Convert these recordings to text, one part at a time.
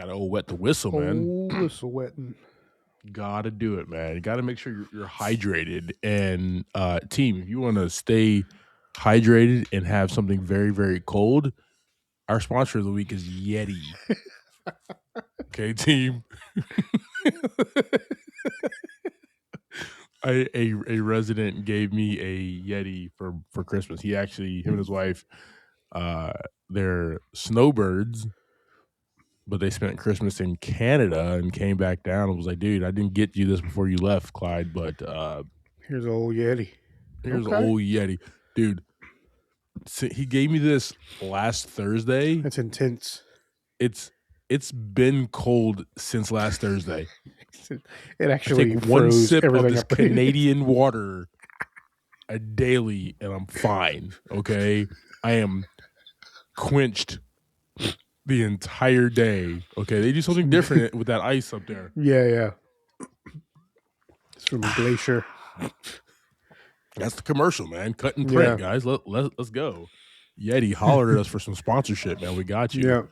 Gotta wet the whistle, man. Whistle wetting. Gotta do it, man. You gotta make sure you're hydrated. And team, if you want to stay hydrated and have something very, very cold, our sponsor of the week is Yeti. Okay, team. A resident gave me a Yeti for Christmas. Him and his wife, they're snowbirds, but they spent Christmas in Canada and came back down and was like, dude, I didn't get you this before you left, Clyde, but here's an old Yeti. Here's an old Yeti. Dude, so he gave me this last Thursday. That's intense. It's been cold since last Thursday. It actually I take one sip of this up. Canadian water daily, and I'm fine. Okay, I am quenched the entire day. Okay, they do something different with that ice up there. Yeah. It's from a glacier. That's the commercial, man. Cut and print, guys. Let's go. Yeti hollered at us for some sponsorship, man. We got you. Yeah.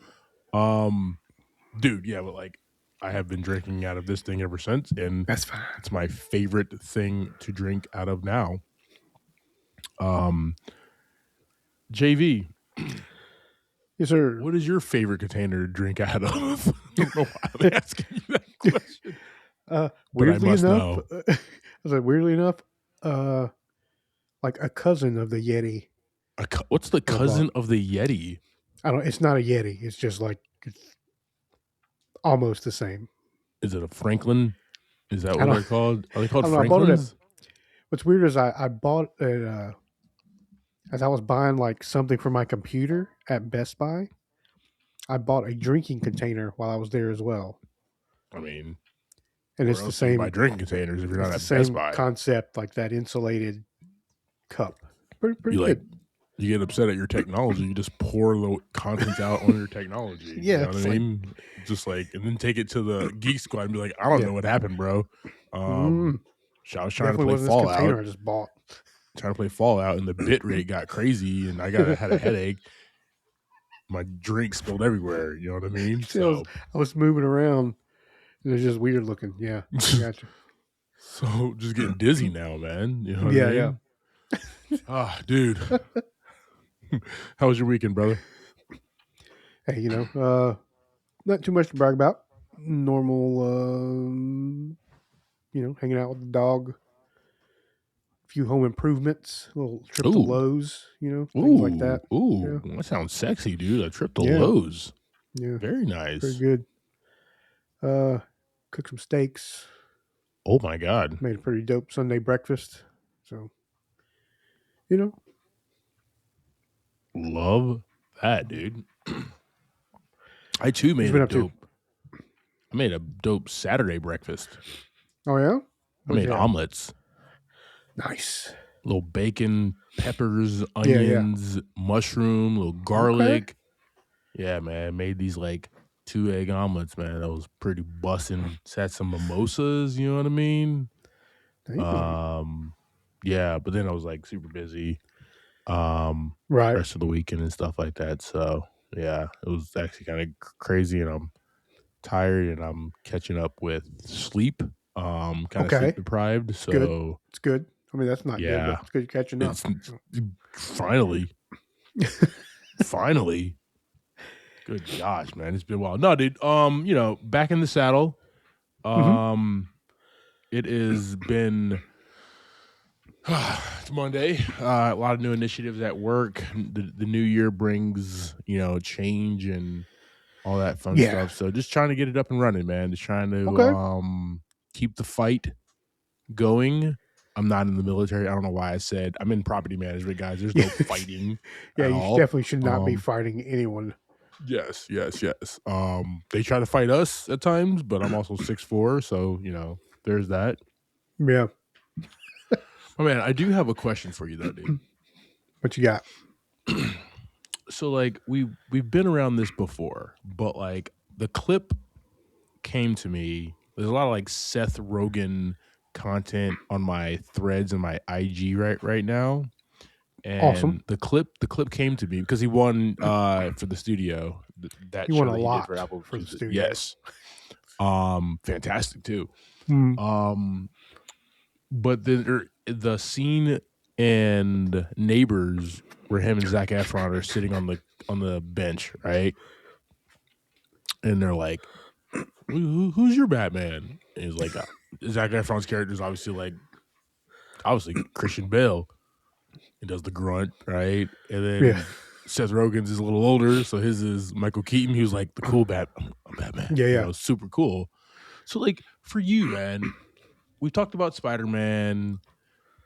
Dude, yeah, but like I have been drinking out of this thing ever since, and that's fine. It's my favorite thing to drink out of now. JV. Yes, sir. What is your favorite container to drink out of? I don't know why I'm asking you that question. Weirdly enough, I said weirdly enough, like a cousin of the Yeti. What's the cousin of the Yeti? I don't. It's not a Yeti. It's just like almost the same. Is it a Franklin? Is that what they're called? Are they called Franklins? I bought it what's weird is I bought it as I was buying like something for my computer at Best Buy. I bought a drinking container while I was there as well. I mean, and it's the same. Buy drinking containers if you're not at Best Buy. Best Buy. Concept like that insulated cup. Pretty good. You get upset at your technology, you just pour the contents out on your technology. Yeah. You know what I mean? Just like, and then take it to the Geek Squad and be like, I don't know what happened, bro. I was trying to play Fallout. I just bought. Trying to play Fallout, and the bit rate got crazy, and I had a headache. My drink spilled everywhere. You know what I mean? So I was moving around, and it was just weird looking. Yeah, I got you. So just getting dizzy now, man. You know what I mean? Yeah. Dude. How was your weekend, brother? Hey, not too much to brag about. Normal, hanging out with the dog. A few home improvements, a little trip to Lowe's, things like that. Ooh, that sounds sexy, dude. A trip to Lowe's. Yeah. Very nice. Very good. Cooked some steaks. Oh, my God. Made a pretty dope Sunday breakfast. So, Love that, dude. I too made a dope. I made a dope Saturday breakfast. Oh yeah, I made omelets. Nice. Little bacon, peppers, onions, mushroom, little garlic. Okay. Yeah, man. Made these like 2-egg omelets, man. That was pretty bussin'. Had some mimosas. You know what I mean? Yeah, but then I was like super busy. Rest of the weekend and stuff like that. So yeah, it was actually kind of crazy, and I'm tired, and I'm catching up with sleep. Kind of sleep deprived. So it's good. I mean, that's not good, but it's good you're catching up. Finally. Good gosh, man, it's been a while. No, dude. Back in the saddle. It has been. It's Monday. A lot of new initiatives at work. The new year brings, change and all that fun stuff. So just trying to get it up and running, man. Just trying to keep the fight going. I'm not in the military. I don't know why I said I'm in property management, guys. There's no fighting. Yeah, you definitely should not be fighting anyone. Yes. They try to fight us at times, but I'm also 6'4", so there's that. Yeah. Oh man, I do have a question for you though, dude. What you got? So like we've been around this before, but like the clip came to me. There's a lot of like Seth Rogen content on my threads and my IG right now. And awesome. The clip came to me because he won for the studio that He won show a that he did for lot Apple for the TV. studio. Yes, fantastic too. Mm. But the scene and Neighbors where him and Zac Efron are sitting on the bench, right? And they're like, "Who's your Batman?" And he's like, Zac Efron's character is obviously Christian Bale. He does the grunt, right? And Yeah. then Seth Rogen's is a little older, so his is Michael Keaton. He was like the cool I'm Batman, Yeah. super cool. So like for you, man, we talked about Spider-Man,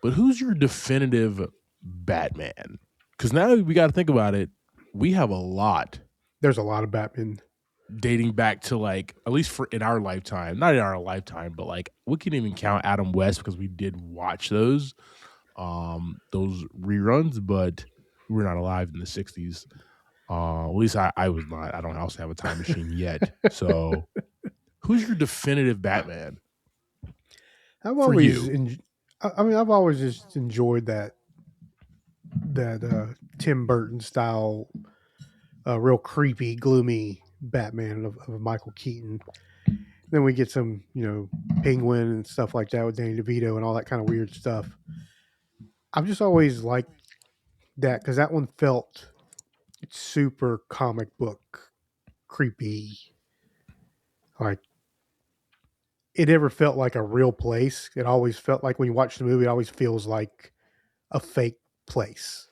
but who's your definitive Batman? Because now we got to think about it. We have a lot There's a lot of Batman. dating back to like at least for in our lifetime, not in our lifetime, but like we can even count Adam West because we did watch those reruns, but we were not alive in the 60s. At least I was not. I don't also have a time machine yet. So who's your definitive Batman I've for always, you? I've always just enjoyed that Tim Burton style, real creepy, gloomy Batman of Michael Keaton. Then we get some, Penguin and stuff like that with Danny DeVito and all that kind of weird stuff. I've just always liked that because that one felt super comic book creepy. Like it never felt like a real place. It always felt like when you watch the movie, it always feels like a fake place.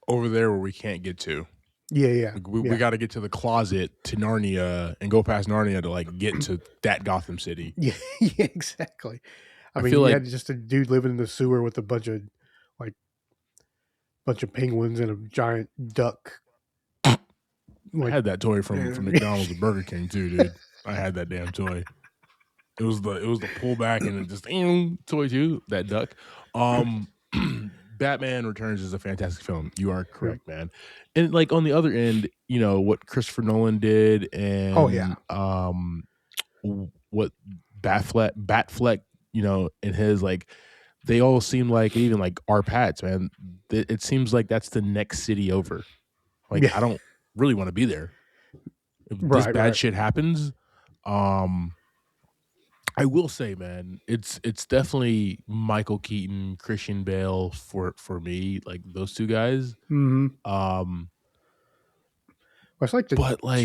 Over there where we can't get to. Yeah. We got to get to the closet to Narnia and go past Narnia to like get to that Gotham City. Yeah, exactly. I mean, feel you like had just a dude living in the sewer with a bunch of penguins and a giant duck. I had that toy from McDonald's and Burger King too, dude. I had that damn toy. It was the pullback and it just toy too, that duck. Batman Returns is a fantastic film. You are correct, man. And like on the other end, what Christopher Nolan did and what Batfleck, and his like they all seem like even like our Pats, man. It seems like that's the next city over. Like I don't really want to be there. If this bad shit happens, I will say, man, it's definitely Michael Keaton, Christian Bale for me, like those two guys. Mm-hmm. It's like the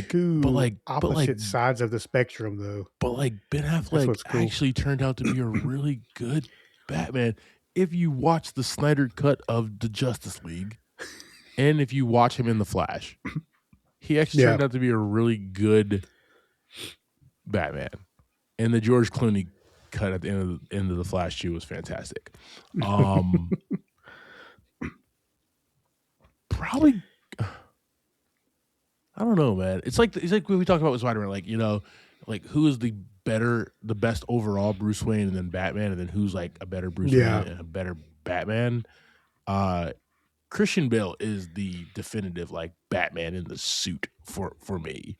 two opposite sides of the spectrum, though. But like Ben Affleck cool. Actually turned out to be a really good Batman. If you watch the Snyder cut of the Justice League, and if you watch him in the Flash, he actually turned out to be a really good Batman. And the George Clooney cut at the end of the Flash too was fantastic. Probably, I don't know, man. It's like when we talk about with Spider-Man, like who is the best overall Bruce Wayne, and then Batman, and then who's like a better Bruce Wayne and a better Batman. Christian Bale is the definitive like Batman in the suit for me.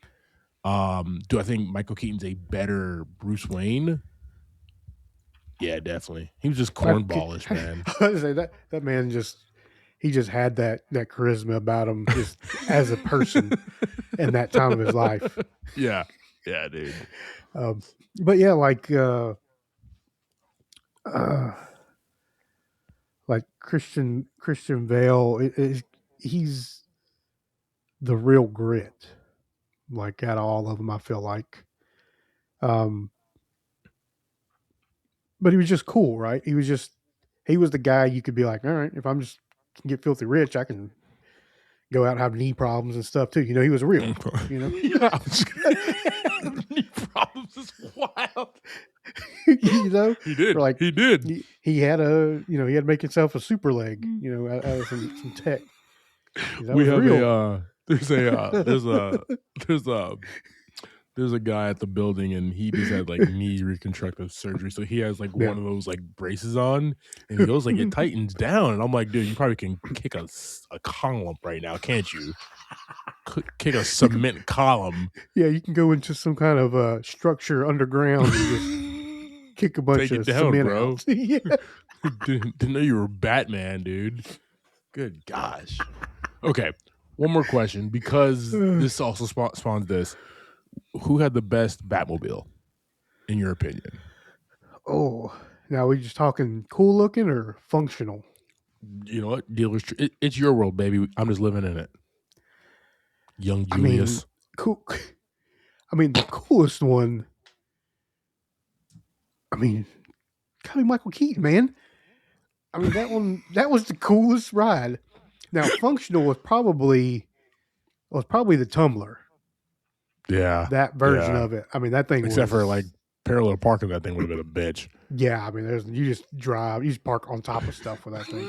Do I think Michael Keaton's a better Bruce Wayne? Yeah, definitely. He was just cornballish, man. I was say that man just had that charisma about him just as a person in that time of his life. Yeah, dude. But yeah, like Christian Bale, he's the real grit. Like out of all of them, I feel like. But he was just cool, right? He was the guy you could be like, all right, if I'm just get filthy rich, I can go out and have knee problems and stuff too. He was real. Yeah, knee problems is wild. He did. Like he did. He had he had to make himself a super leg. Out of some tech. We have real. There's a guy at the building and he just had like knee reconstructive surgery. So he has like one of those like braces on and he goes like it tightens down. And I'm like, dude, you probably can kick a column right now, can't you? Kick a cement column. Yeah, you can go into some kind of structure underground and just kick a bunch of cement, bro. Yeah. Didn't know you were Batman, dude. Good gosh. Okay. One more question, because this also spawns this. Who had the best Batmobile, in your opinion? Oh, now we just talking cool looking or functional? You know what? Dealer's it's your world, baby. I'm just living in it. Young I mean, Julius. cool. I mean, the coolest one. I mean, gotta be Michael Keaton, man. I mean, that was the coolest ride. Now, functional was probably the Tumbler. Yeah. That version of it. I mean, that thing Except was for like parallel parking, that thing would have been a bitch. Yeah, I mean, you just park on top of stuff with that thing.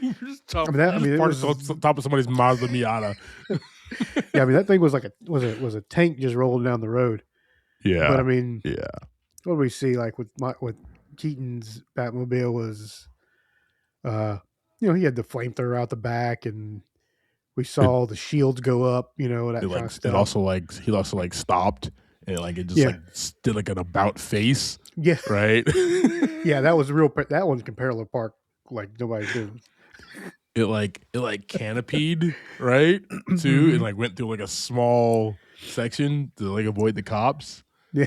You just park on top of somebody's Mazda Miata. Yeah, I mean that thing was like a tank just rolling down the road. Yeah, but I mean, yeah. What do we see like with Keaton's Batmobile was, he had the flamethrower out the back, and we saw the shields go up, that kind of stuff. He also stopped and it just did like an about face. Yeah, right. Yeah, that was real. That one's can parallel park like nobody's business. It canopied right too, and went through like a small section to avoid the cops. Yeah,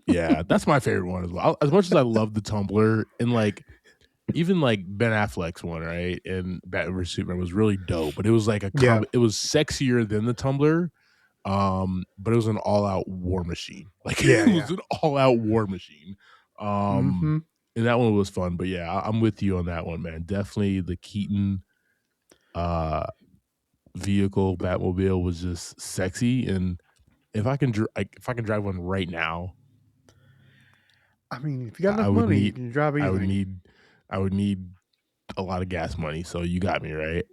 yeah, that's my favorite one as well. As much as I love the Tumbler, and even Ben Affleck's one, right, and Batman vs Superman was really dope, but it was it was sexier than the Tumbler, but it was an all-out war machine. It was an all-out war machine. And that one was fun, but yeah, I'm with you on that one, man. Definitely the Keaton vehicle Batmobile was just sexy, and if I can drive one right now, I mean, if you got enough money, you can drive anything. I would need a lot of gas money, so you got me right.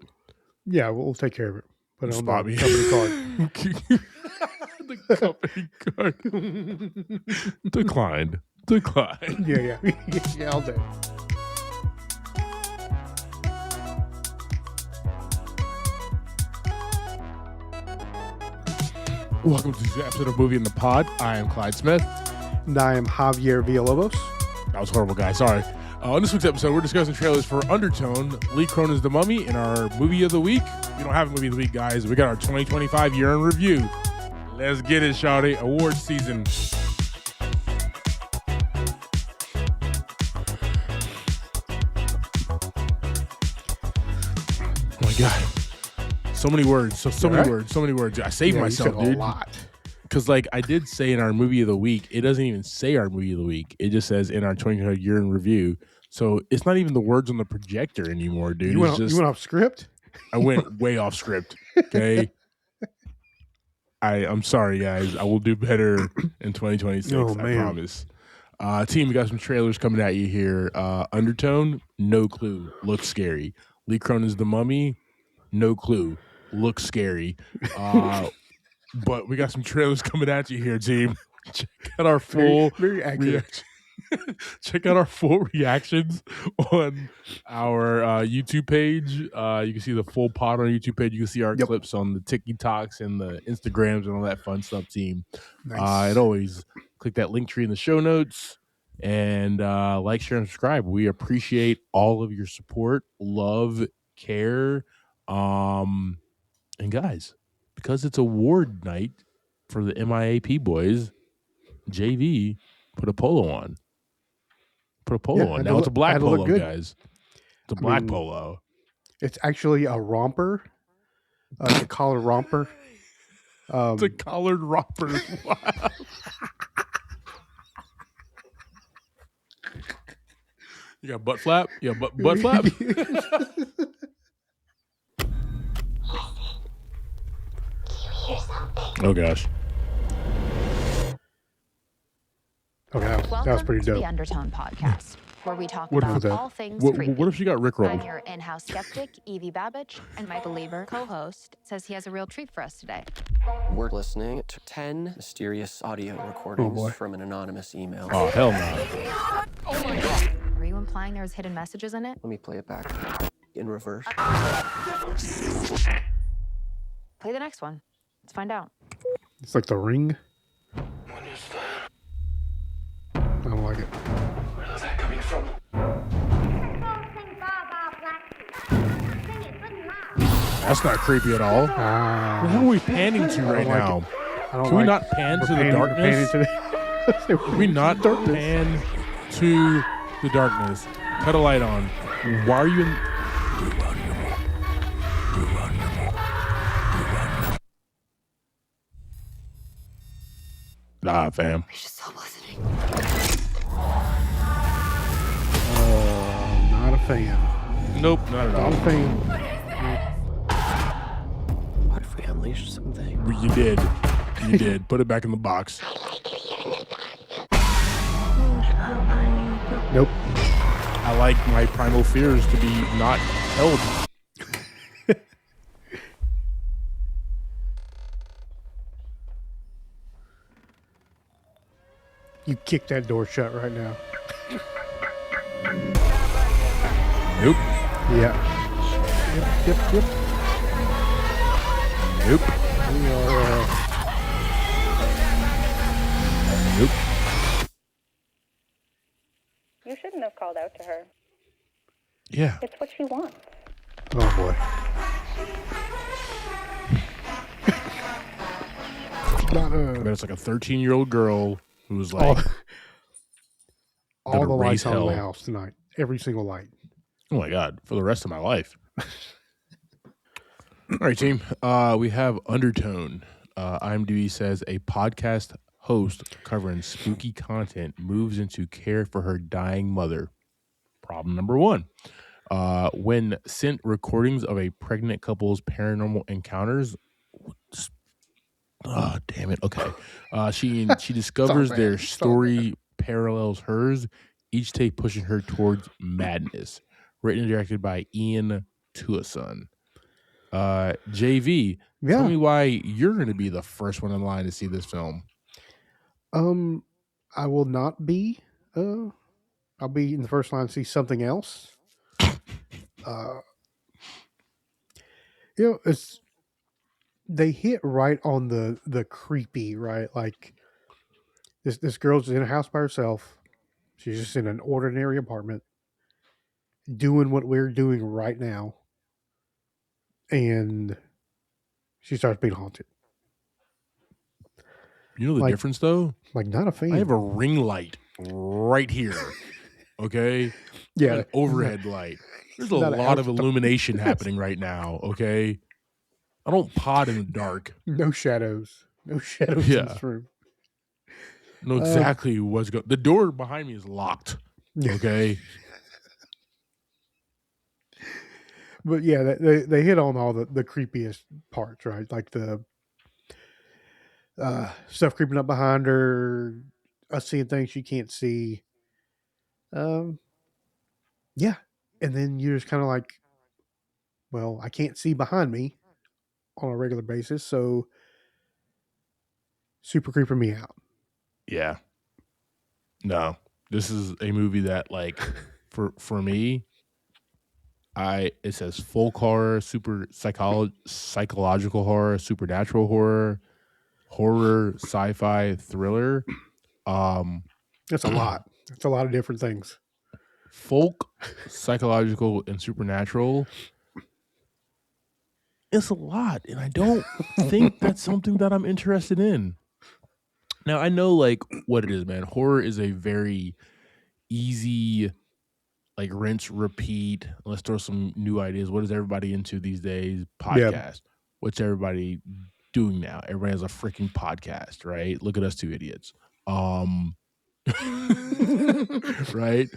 Yeah, we'll take care of it. Put it on the company card. The company card. Declined. Yeah, yeah, I'll do it. Welcome to this episode of Movie in the Pod. I am Clyde Smith. And I am Javier Villalobos. That was horrible, guys. Sorry. On this week's episode, we're discussing trailers for Undertone, Lee Cronin's The Mummy, and our Movie of the Week. We don't have a Movie of the Week, guys. We got our 2025 year in review. Let's get it, shawty. Awards season. Oh my God. So many words. So many words. I saved myself, dude. A lot. Because I did say in our Movie of the Week, it doesn't even say our Movie of the Week. It just says in our 2025 year in review. So it's not even the words on the projector anymore, dude. You went off script? I went way off script. Okay. I'm sorry, guys. I will do better in 2026. I promise. Team, we got some trailers coming at you here. Undertone, no clue. Looks scary. Lee Cronin's The Mummy, no clue. Looks scary. But we got some trailers coming at you here, team. Check out our full reaction. Check out our full reactions on our YouTube page. You can see the full pod on our YouTube page. You can see our clips on the TikToks and the Instagrams and all that fun stuff, team. Nice. And always click that link tree in the show notes and like, share, and subscribe. We appreciate all of your support, love, care. And guys, because it's award night for the MIAP boys, JV put a polo on. Now it's a black polo, guys. It's a black polo. It's actually a romper. It's a collared romper. It's a collared romper. Wow. You got butt flap? Yeah, butt flap? Oh, gosh. Okay, that was pretty dope. The Undertone Podcast, where we talk about all things creepy. What if she got rickrolled? I'm your in-house skeptic, Evie Babbage, and my believer co-host says he has a real treat for us today. We're listening to 10 mysterious audio recordings from an anonymous email. Oh, hell no. Oh my God. Are you implying there's hidden messages in it? Let me play it back in reverse. Play the next one. Let's find out. It's like The Ring. What is that? I don't like it. Where is that coming from? That's not creepy at all. What are we panning to right now? Can we not pan to the darkness? Can we not pan to the darkness? Cut a light on. Why are you in... Nah, fam. We should stop listening. Not a fan. Nope, not at all. Not a fan. What if we unleashed something? You did. You did. Put it back in the box. Nope. I like my primal fears to be not held. You kick that door shut right now. Nope. Yeah. Yep. Nope. We are. Nope. You shouldn't have called out to her. Yeah. It's what she wants. Oh boy. Not But it's like a 13-year-old girl who was like, all the lights raise on in hell. the house tonight. Every single light. oh my God, for the rest of my life. All right, team. We have Undertone. IMDb says a podcast host covering spooky content moves into care for her dying mother. Problem number one. When sent recordings of a pregnant couple's paranormal encounters. Oh, damn it. Okay. She discovers bad. their It's so story parallels hers, each take pushing her towards madness. Written and directed by Ian Tuason. JV, tell me why you're going to be the first one in line to see this film. I will not be. I'll be in the first line to see something else. They hit right on the creepy, right? Like this girl's in a house by herself. She's just in an ordinary apartment doing what we're doing right now. And she starts being haunted. You know the difference, though? Like, not a fan. I have a ring light right here. Okay? Yeah. An overhead light. There's a lot of illumination happening right now, okay? I don't pod in the dark. No shadows. No shadows in this room. I know exactly what's going on. The door behind me is locked. Okay? But yeah, they hit on all the creepiest parts, right? Like the stuff creeping up behind her, us seeing things she can't see. Yeah. And then you're just kind of like, well, I can't see behind me on a regular basis, so super creeping me out. Yeah. No. This is a movie that, like, for me, it says folk horror, super psychological horror, supernatural horror, sci-fi, thriller. That's a lot. That's a lot of different things. Folk, psychological, and supernatural. It's a lot, and I don't think that's something that I'm interested in. Now, I know, like, what it is, man. Horror is a very easy, like, rinse, repeat. Let's throw some new ideas. What is everybody into these days? Podcast. Yeah. What's everybody doing now? Everybody has a freaking podcast, right? Look at us two idiots. Right?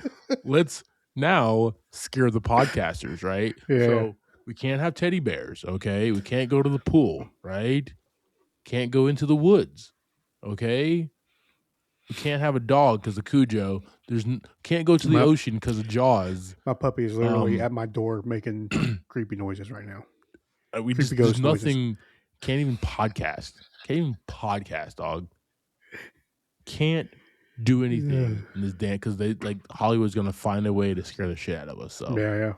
Let's now scare the podcasters, right? Yeah. So we can't have teddy bears, okay? We can't go to the pool, right? Can't go into the woods, okay? We can't have a dog because of Cujo. Can't go to the ocean because of Jaws. My puppy is literally at my door making creepy noises right now. There's nothing. Can't even podcast. Can't even podcast, dog. Can't do anything in this damn because Hollywood's gonna find a way to scare the shit out of us. So yeah.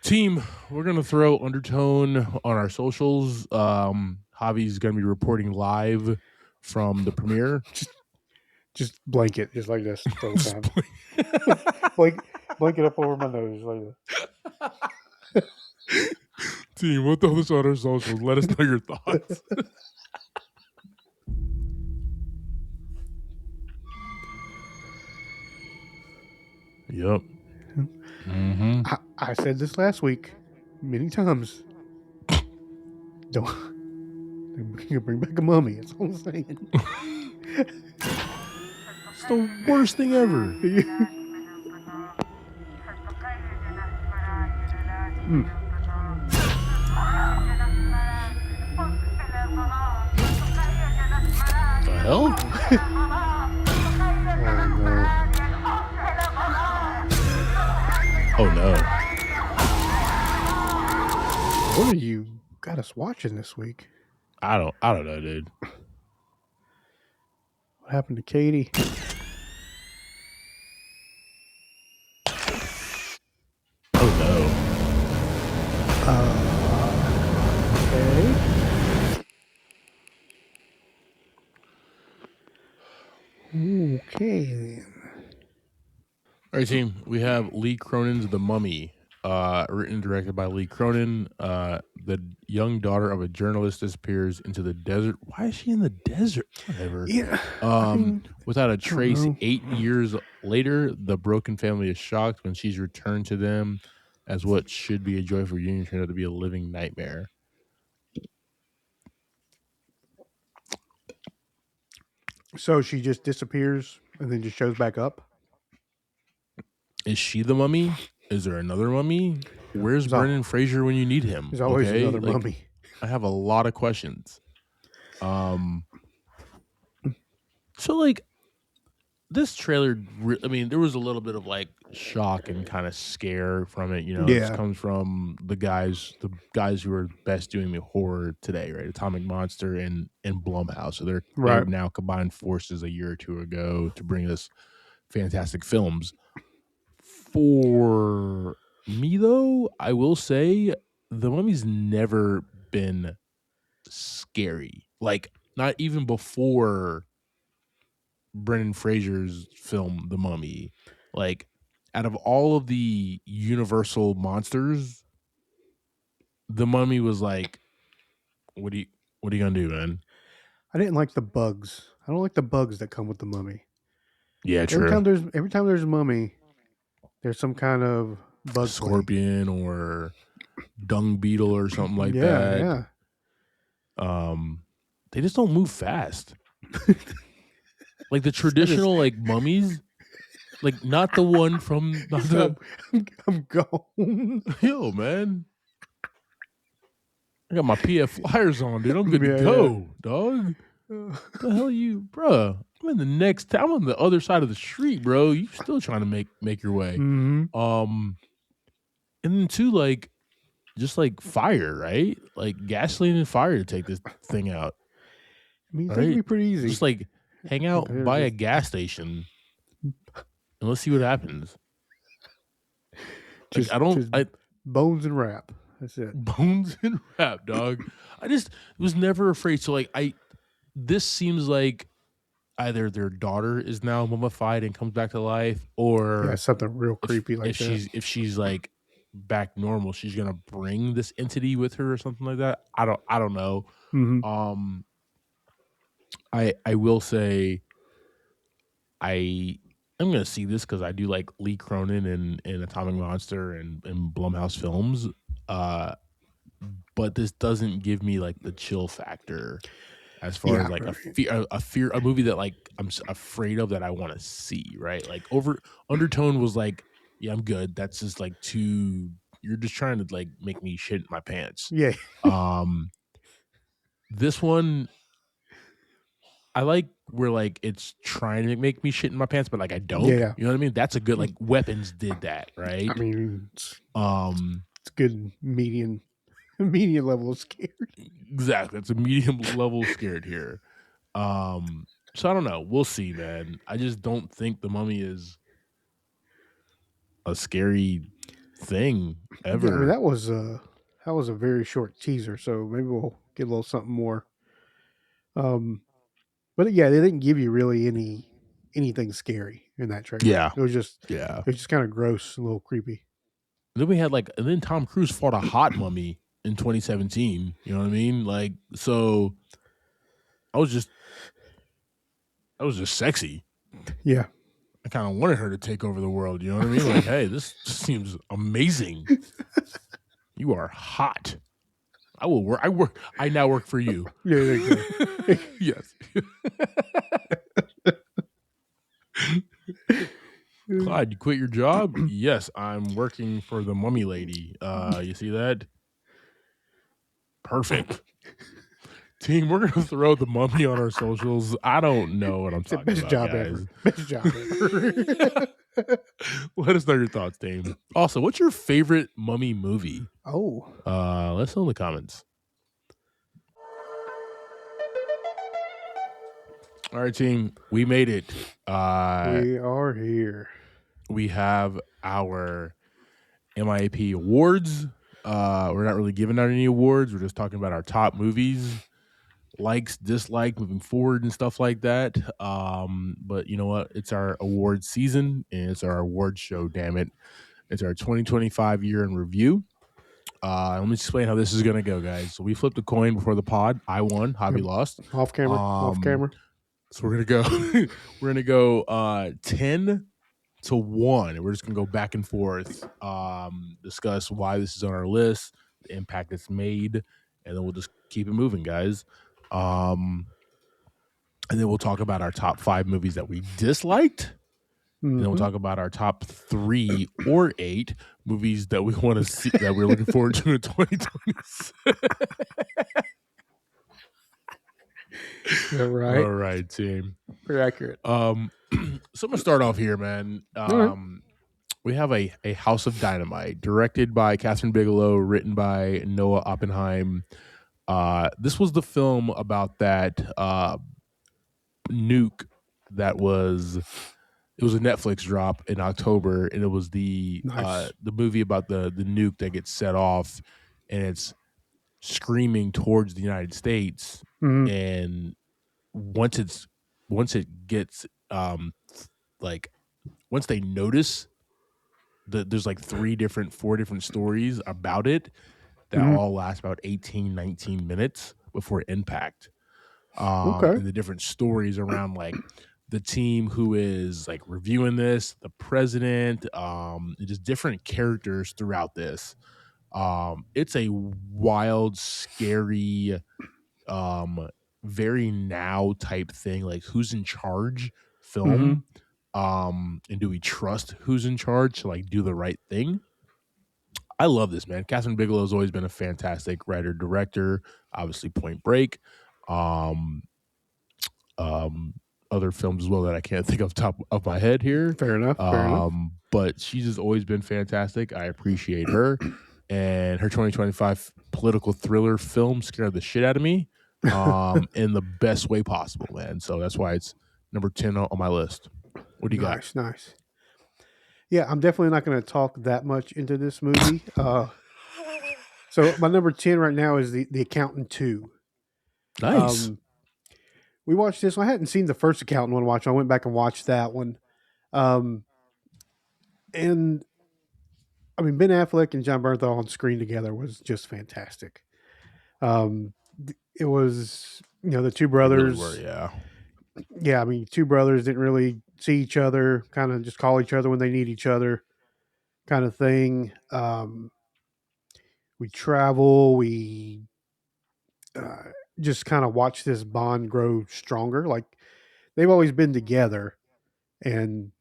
Team, we're gonna throw Undertone on our socials. Javi's gonna be reporting live from the premiere. Just blanket, just like this the whole time. Blanket up over my nose like this. Team, we'll throw this on our socials. Let us know your thoughts. Yep. Mm-hmm. I said this last week many times. Don't bring back a mummy. That's all I'm saying. It's the worst thing ever. The hell? Oh no. What are you got us watching this week? I don't know, dude. What happened to Katie? Oh no. Okay then. All right, team. We have Lee Cronin's The Mummy, written and directed by Lee Cronin. The young daughter of a journalist disappears into the desert. Why is she in the desert? Whatever. Yeah. Without a trace, know. 8 years later, the broken family is shocked when she's returned to them as what should be a joyful reunion turned out to be a living nightmare. So she just disappears and then just shows back up? Is she the mummy? Is there another mummy? Where's Brendan Fraser when you need him? There's always another mummy. I have a lot of questions. So like this trailer, I mean, there was a little bit of like shock and kind of scare from it. You know, Yeah. This comes from the guys who are best doing the horror today, right? Atomic Monster and Blumhouse. So they're now combined forces a year or two ago to bring us fantastic films. For me, though, I will say The Mummy's never been scary. Like, not even before Brendan Fraser's film The Mummy. Like, out of all of the Universal monsters, The Mummy was like, what are you gonna do, man? I didn't like the bugs. I don't like the bugs that come with the mummy. Yeah, true. Every time there's a mummy, there's some kind of bug scorpion or dung beetle or something like that. Yeah. They just don't move fast. Like the traditional like mummies, like not the one from I'm gone. Yo, man. I got my PF Flyers on, dude. I'm good to go, dog. What the hell you, bruh? I'm in the next I'm on the other side of the street, bro. You still trying to make your way. Mm-hmm. And then too, like, just like fire, right? Like gasoline and fire to take this thing out. I mean, it's gonna be pretty easy. Just like hang out by a gas station and let's see what happens. Like, just bones and rap. That's it. Bones and rap, dog. I just was never afraid. So like this seems like either their daughter is now mummified and comes back to life, or something real creepy like that. If she's like back normal, she's gonna bring this entity with her or something like that. I don't know. Mm-hmm. I will say I'm gonna see this because I do like Lee Cronin and Atomic Monster and Blumhouse films. But this doesn't give me like the chill factor as far as like a movie that like I'm afraid of that I want to see, right? Like Undertone was like, yeah, I'm good. That's just like you're just trying to like make me shit in my pants. Yeah. This one I like where like it's trying to make me shit in my pants, but like I don't. Yeah. You know what I mean? That's a good like Weapons did that, right? I mean, it's good medium level of scared. Exactly. It's a medium level scared here. So I don't know. We'll see, man. I just don't think The Mummy is a scary thing ever. Yeah, I mean, that was a very short teaser, so maybe we'll get a little something more. But yeah, they didn't give you really anything scary in that trailer. Yeah. It was just kind of gross, a little creepy. And then we had and then Tom Cruise fought a hot mummy in 2017. You know what I mean? Like, so I was just sexy. Yeah. I kind of wanted her to take over the world. You know what I mean? Like, hey, this seems amazing. You are hot. I will work. I now work for you. Yeah, there you go. Yes. Clyde, you quit your job? Yes, I'm working for the mummy lady. You see that? Perfect. Team, we're gonna throw the mummy on our socials. I don't know what I'm talking Best about, job guys. ever. Best job ever. Let us know your thoughts, team. Also, what's your favorite mummy movie? Oh. Let's know in the comments. All right, team, we made it. We are here. We have our MIAP awards. We're not really giving out any awards. We're just talking about our top movies, likes, dislike, moving forward, and stuff like that. But you know what? It's our award season, and it's our award show. Damn it! It's our 2025 year in review. Let me explain how this is gonna go, guys. So we flipped a coin before the pod. I won. Javi lost. Off camera. Off camera. So we're gonna go. We're gonna go 10 to 1, and we're just gonna go back and forth, discuss why this is on our list, the impact it's made, and then we'll just keep it moving, guys. And then we'll talk about our top 5 movies that we disliked. And then we'll talk about our top 3 or 8 movies that we want to see, that we're looking forward to in 2026. Yeah, right. All right, team. Pretty accurate. So I'm gonna start off here, man. We have a House of Dynamite, directed by Catherine Bigelow, written by Noah Oppenheim. This was the film about that nuke that was. It was a Netflix drop in October, and it was the movie about the nuke that gets set off, and it's screaming towards the United States. And once it gets like once they notice there's like 4 different stories about it that all last about 18, 19 minutes before impact. And the different stories around like the team who is like reviewing this, the president, and just different characters throughout this. It's a wild, scary, very now type thing, like who's in charge film. And do we trust who's in charge to like do the right thing? I love this, man. Catherine Bigelow has always been a fantastic writer, director, obviously Point Break. Other films as well that I can't think of top of my head here. Fair enough. But she's just always been fantastic. I appreciate her. And her 2025 political thriller film scared the shit out of me in the best way possible, man. So that's why it's number 10 on my list. What do you got? Nice. Yeah, I'm definitely not going to talk that much into this movie. So my number 10 right now is the Accountant 2. Nice. We watched this. I hadn't seen the first Accountant one. I went back and watched that one. And I mean, Ben Affleck and John Bernthal on screen together was just fantastic. It was, the two brothers. They really were, yeah. I mean, two brothers didn't really see each other, kind of just call each other when they need each other, kind of thing. We travel. We just kind of watch this bond grow stronger. Like they've always been together, and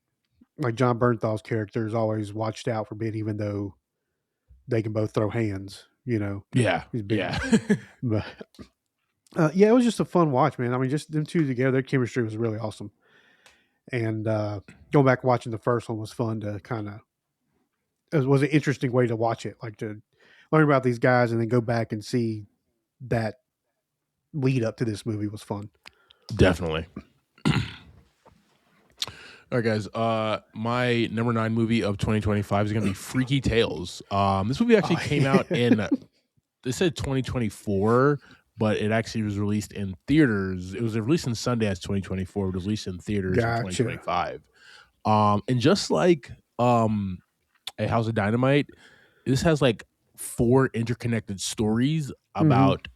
like John Bernthal's character is always watched out for Ben, even though they can both throw hands. Yeah, he's big. Yeah. But yeah, it was just a fun watch, man. I mean, just them two together, their chemistry was really awesome. And going back watching the first one was fun to kind of. It was an interesting way to watch it, like to learn about these guys and then go back and see that lead up to this movie was fun. Definitely. All right, guys. My number 9 movie of 2025 is going to be Freaky Tales. This movie actually came out in, they said 2024, but it actually was released in theaters. It was released in Sundance 2024, but it was released in theaters in 2025. And just like A House of Dynamite, this has like 4 interconnected stories about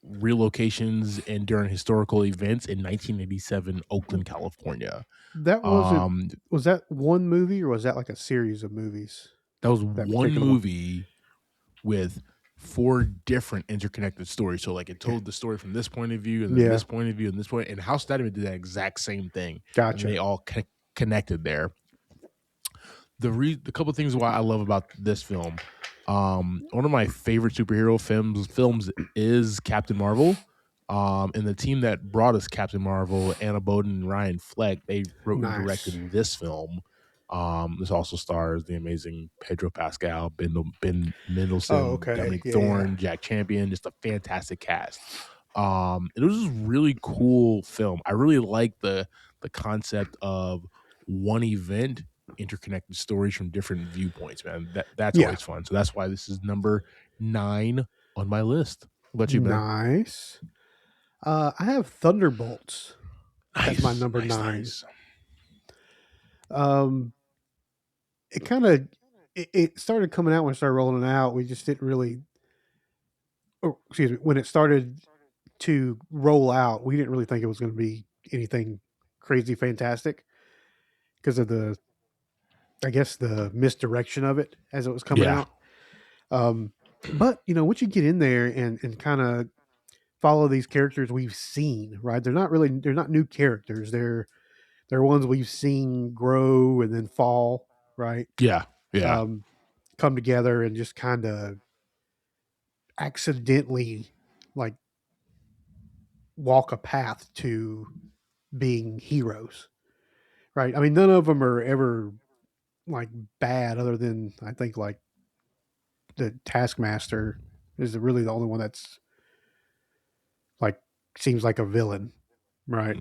real locations and during historical events in 1987 Oakland, California. That wasn't. Was that one movie or was that like a series of movies? That was That one particular movie with 4 different interconnected stories. So like it told the story from this point of view and then this point of view and this point. And House Studyman did that exact same thing. Gotcha. And they all connected there. The couple of things why I love about this film. One of my favorite superhero films is Captain Marvel. And the team that brought us Captain Marvel, Anna Boden and Ryan Fleck, they wrote and directed this film. This also stars the amazing Pedro Pascal, Ben Mendelsohn, Dominic Thorne, Jack Champion, just a fantastic cast. It was just a really cool film. I really like the concept of one event, interconnected stories from different viewpoints, man. That's always fun. So that's why this is number 9 on my list. What about you, man? Nice. I have Thunderbolts as my number 9. Nice. It kind of it started coming out when it started rolling out. We just didn't really, when it started to roll out, we didn't really think it was going to be anything crazy fantastic because of the misdirection of it as it was coming out. But once you get in there and kind of follow these characters we've seen, right? They're not new characters. They're ones we've seen grow and then fall, right? Yeah. Come together and just kind of accidentally like walk a path to being heroes, right? I mean, none of them are ever like bad, other than I think like the Taskmaster is really the only one that's like seems like a villain, right?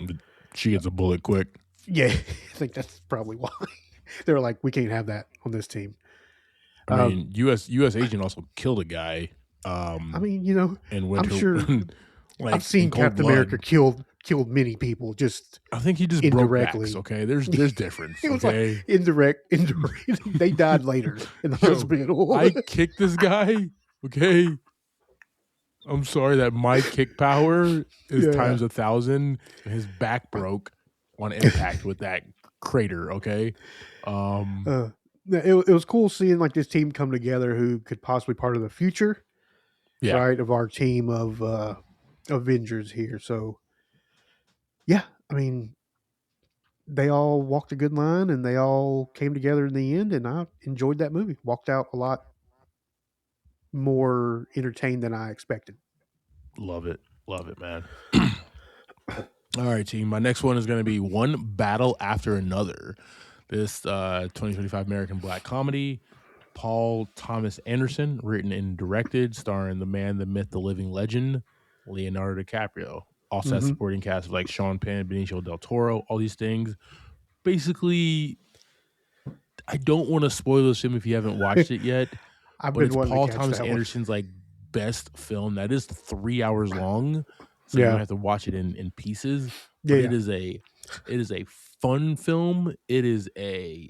She gets a bullet quick. Yeah, I think that's probably why they were like, we can't have that on this team. I mean, U.S. agent also killed a guy. I mean, and went I'm to, sure like, I've seen Captain America killed many people. Just I think he just indirectly. Broke backs, okay, there's difference. It was okay, like indirect. They died later in the hospital. I kicked this guy. Okay, I'm sorry that my kick power is times 1,000, and his back broke on impact with that crater. Okay, it was cool seeing like this team come together who could possibly be part of the future, right, of our team of Avengers here. So, yeah, I mean, they all walked a good line and they all came together in the end, and I enjoyed that movie. Walked out a lot more entertained than I expected. Love it, man. All right, team. My next one is going to be One Battle After Another. This 2025 American black comedy, Paul Thomas Anderson, written and directed, starring the man, the myth, the living legend, Leonardo DiCaprio. Also has supporting cast of like Sean Penn, Benicio del Toro, all these things. Basically, I don't want to spoil this film if you haven't watched it yet, but it's Paul Thomas Anderson's like best film. That is 3 hours long, so you have to watch it in pieces. But it is a fun film. It is a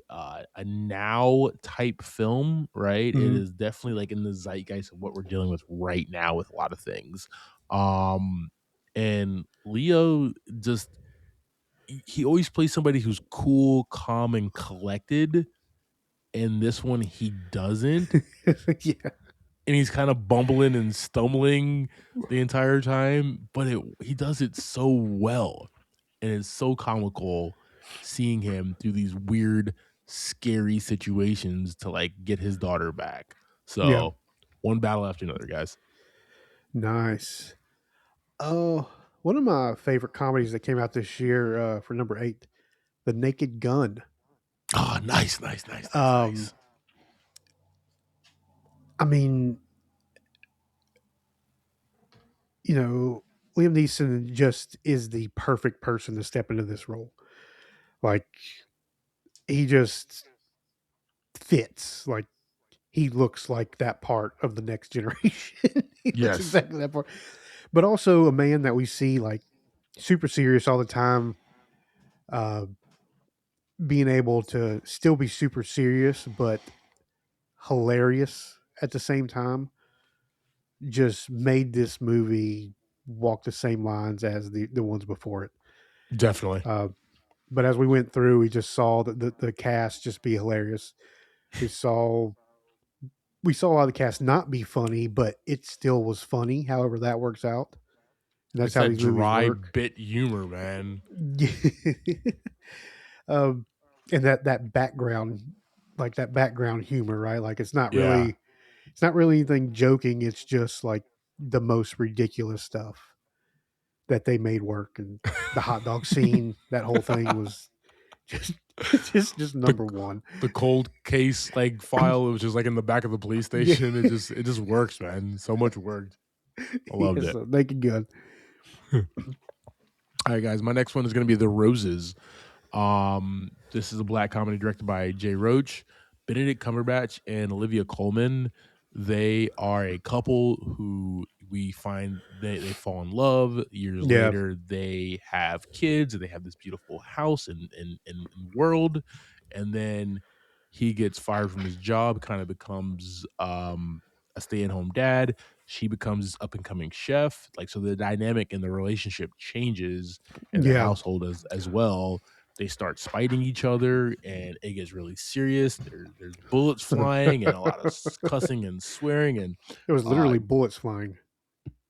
now type film, right? It is definitely like in the zeitgeist of what we're dealing with right now with a lot of things. And Leo just he always plays somebody who's cool, calm, and collected. And this one he doesn't. And he's kind of bumbling and stumbling the entire time, but he does it so well. And it's so comical seeing him through these weird, scary situations to like get his daughter back. So one battle after another, guys. Nice. Oh, one of my favorite comedies that came out this year for number 8, The Naked Gun. Oh, nice. I mean, Liam Neeson just is the perfect person to step into this role. Like, he just fits. Like, he looks like that part of the next generation. He looks exactly that part. But also a man that we see like super serious all the time, being able to still be super serious but hilarious at the same time just made this movie walk the same lines as the ones before it. Definitely. But as we went through, we just saw the cast just be hilarious. We saw a lot of the cast not be funny, but it still was funny. However, that works out, and that's It's how that these movies dry work. bit humor, man. um, and that background, like that background humor, right? Like it's not Yeah. really anything joking. It's just like the most ridiculous stuff that they made work. And the hot dog scene, that whole thing was just just the number one. the cold case like file, it was just like in the back of the police Yeah. station. It just works, man. So much worked. I loved Yes, it. make it good. All right, guys. My next one is going to be The Roses. This is a black comedy directed by Jay Roach, Benedict Cumberbatch, and Olivia Colman. They are a couple who we find they fall in love. Years Yeah. later, they have kids and they have this beautiful house and world. And then he gets fired from his job, kind of becomes a stay-at-home dad. She becomes this up-and-coming chef. Like, so the dynamic in the relationship changes in the Yeah. household as well. They start spiting each other and it gets really serious. There's bullets flying and a lot of cussing and swearing and It was literally bullets flying.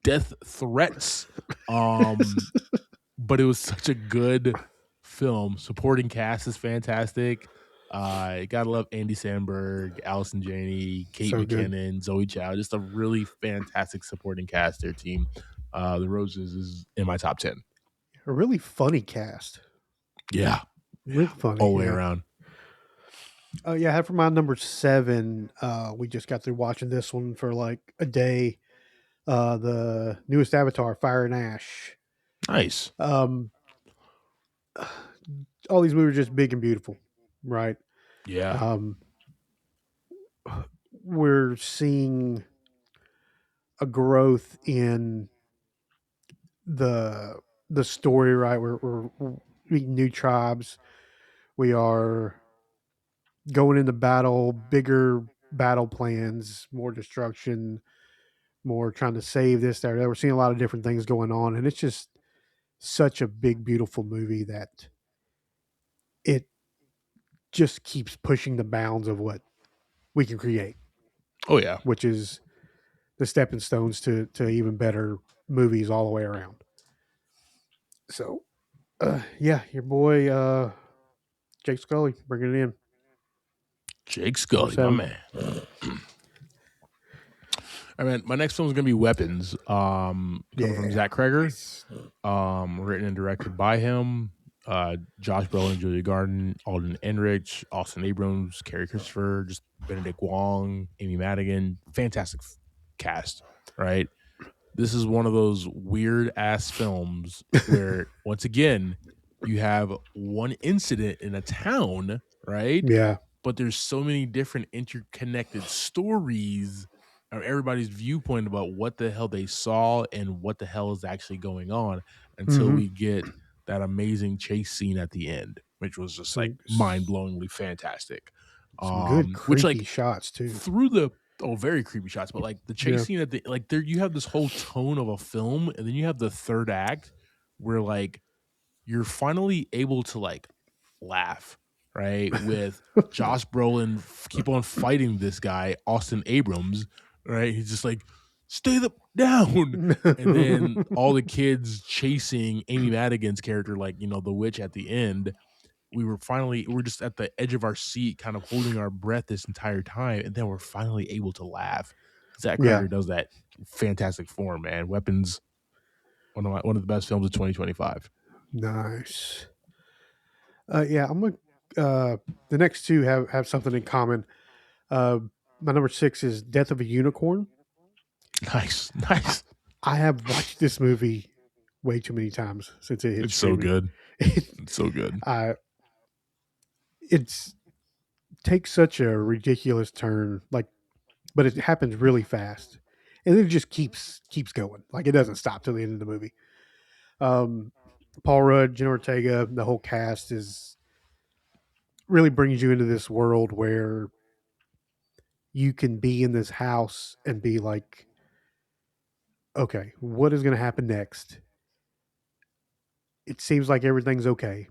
death threats. But it was such a good film. Supporting cast is fantastic. You gotta love Andy Samberg, Allison Janney, Kate So good. McKinnon, Zoe Chow. Just a really fantastic supporting cast. Their team, The Roses, is in my top 10. A really funny cast. Yeah, Really funny. all the way yeah. around. Yeah, I had for my number 7. We just got through watching this one for like a day. The newest Avatar, Fire and Ash. Nice. All these movies are just big and beautiful, right? Yeah. We're seeing a growth in the story, right? We're meeting new tribes. We are going into battle, bigger battle plans, more destruction, more trying to save this, there. We're seeing a lot of different things going on, and it's just such a big, beautiful movie that it just keeps pushing the bounds of what we can create. Oh yeah. Which is the stepping stones to even better movies all the way around. So, yeah, your boy Jake Scully bringing it in. Jake Scully, my man. I mean, my next film is gonna be Weapons. Coming from Zach Kreger. Nice. Written and directed by him. Josh Brolin, Julia Garden, Alden Ehrenreich, Austin Abrams, Carrie Christopher, just Benedict Wong, Amy Madigan. Fantastic cast, right? This is one of those weird ass films where, once again, you have one incident in a town, right? Yeah. But there's so many different interconnected stories of everybody's viewpoint about what the hell they saw and what the hell is actually going on until we get that amazing chase scene at the end, which was just like mind-blowingly fantastic. Some good Which, creepy like, shots too. through the very creepy shots, but like the chase scene at the, like, there you have this whole tone of a film, and then you have the third act where like you're finally able to like laugh, right? With Josh Brolin keep on fighting this guy, Austin Abrams, right? He's just like, stay down. And then all the kids chasing Amy Madigan's character, like, you know, the witch at the end. We're just at the edge of our seat, kind of holding our breath this entire time. And then we're finally able to laugh. Zach Kreger does that fantastic form, man. Weapons, one of the best films of 2025. Nice. Yeah, I'm gonna. The next two have something in common. My number 6 is Death of a Unicorn. Nice. I have watched this movie way too many times since it hit. It's so good. It's so good. It's takes such a ridiculous turn, like, but it happens really fast, and it just keeps going. Like, it doesn't stop till the end of the movie. Paul Rudd, Jenna Ortega, the whole cast is really brings you into this world where you can be in this house and be like, okay, what is going to happen next? It seems like everything's okay.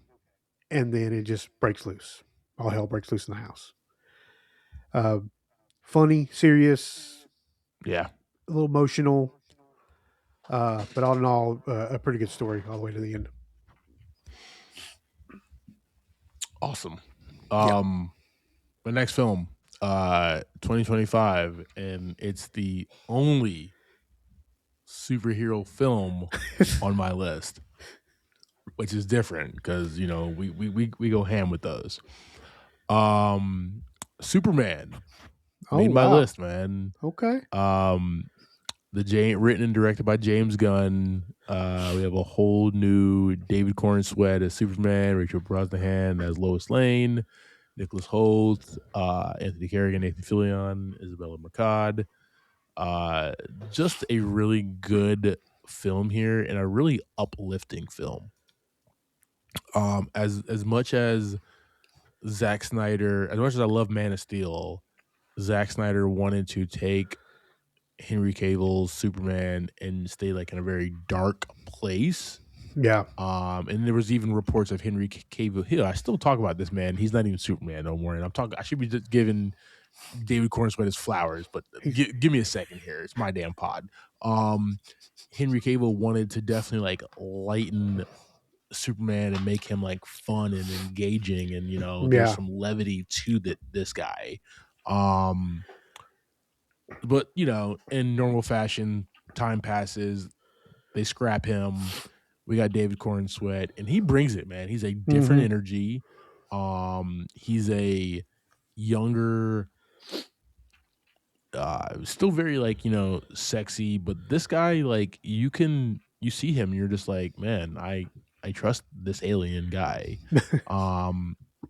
And then it just breaks loose. All hell breaks loose in the house. Funny, serious, Yeah. a little emotional, but all in all, a pretty good story all the way to the end. Awesome. The next film, 2025, and it's the only superhero film on my list, which is different because we go ham with those. Superman made my list, man. Okay. Written and directed by James Gunn. We have a whole new David Cornsweet as Superman, Rachel Brosnahan as Lois Lane, Nicholas Hoult, Anthony Carrigan, Nathan Fillion, Isabella Mercado. Just a really good film here and a really uplifting film. As much as Zack Snyder, as much as I love Man of Steel, Zack Snyder wanted to take Henry Cavill's Superman and stay like in a very dark place. Yeah. And there was even reports of Henry Cavill. Here, I still talk about this man. He's not even Superman no more. And I should be just giving David Cornsweet his flowers, but give me a second here. It's my damn pod. Henry Cavill wanted to definitely like lighten Superman and make him like fun and engaging, and there's some levity to this guy. But in normal fashion, time passes, they scrap him. We got David Cornsweet, and he brings it, man. He's a different energy. He's a younger, still very like sexy, but this guy, like you see him and you're just like, man, I trust this alien guy.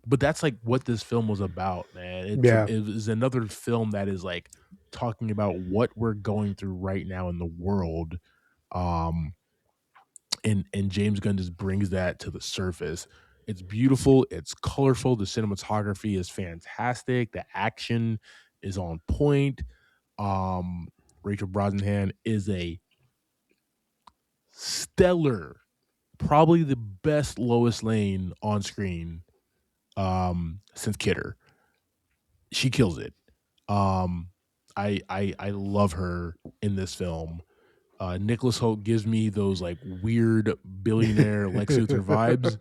But that's like what this film was about, man. It is another film that is like talking about what we're going through right now in the world. And James Gunn just brings that to the surface. It's beautiful, it's colorful, the cinematography is fantastic, the action is on point. Rachel Brosnahan is a stellar, probably the best Lois Lane on screen since Kidder. She kills it. I love her in this film. Nicholas Hoult gives me those like weird billionaire Lex Luthor vibes.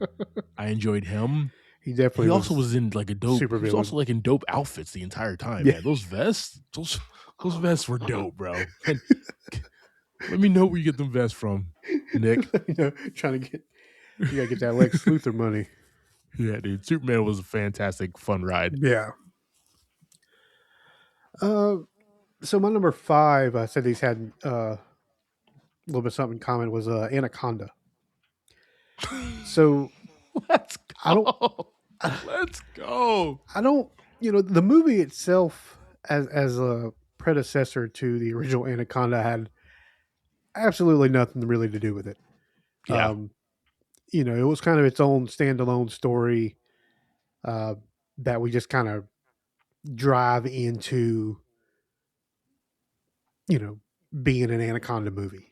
I enjoyed him. He also was in like a dope. He was also like in dope outfits the entire time. Man, those vests, those vests were dope, bro. And let me know where you get them vests from, Nick. Trying to you gotta get that Lex Luthor money. Yeah, dude. Superman was a fantastic, fun ride. Yeah. So my number 5, I said these had a little bit of something in common, was Anaconda. So let's go. Let's go. I don't, the movie itself as a predecessor to the original Anaconda had absolutely nothing really to do with it. Yeah. It was kind of its own standalone story that we just kind of drive into, being an Anaconda movie.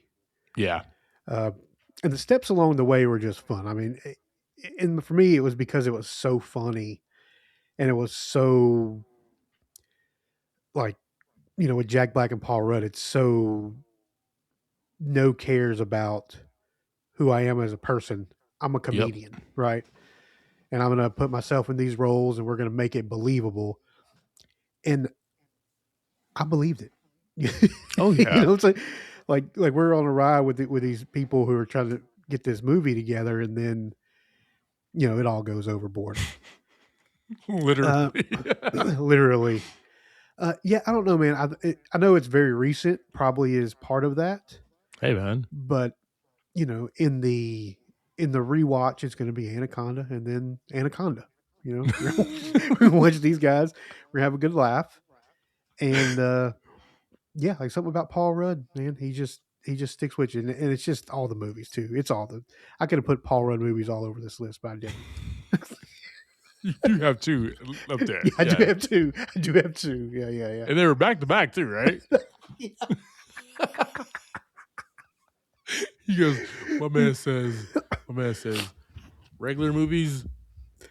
Yeah. And the steps along the way were just fun. I mean, and for me, it was because it was so funny and it was so like, with Jack Black and Paul Rudd, it's so no cares about who I am as a person. I'm a comedian, right? And I'm going to put myself in these roles and we're going to make it believable. And I believed it. Oh yeah. It's like we're on a ride with these people who are trying to get this movie together, and then it all goes overboard. Literally. Literally. Yeah, I don't know, man. I know it's very recent, probably is part of that. Hey, man. But in the rewatch, it's going to be Anaconda and then Anaconda. We're gonna watch these guys. We're gonna have a good laugh, and yeah, like something about Paul Rudd, man. He just sticks with you, and it's just all the movies too. It's all I could have put Paul Rudd movies all over this list, but I didn't. You do have two up there. Yeah, I do have two. I do have two. Yeah. And they were back to back too, right? He goes, my man says, regular movies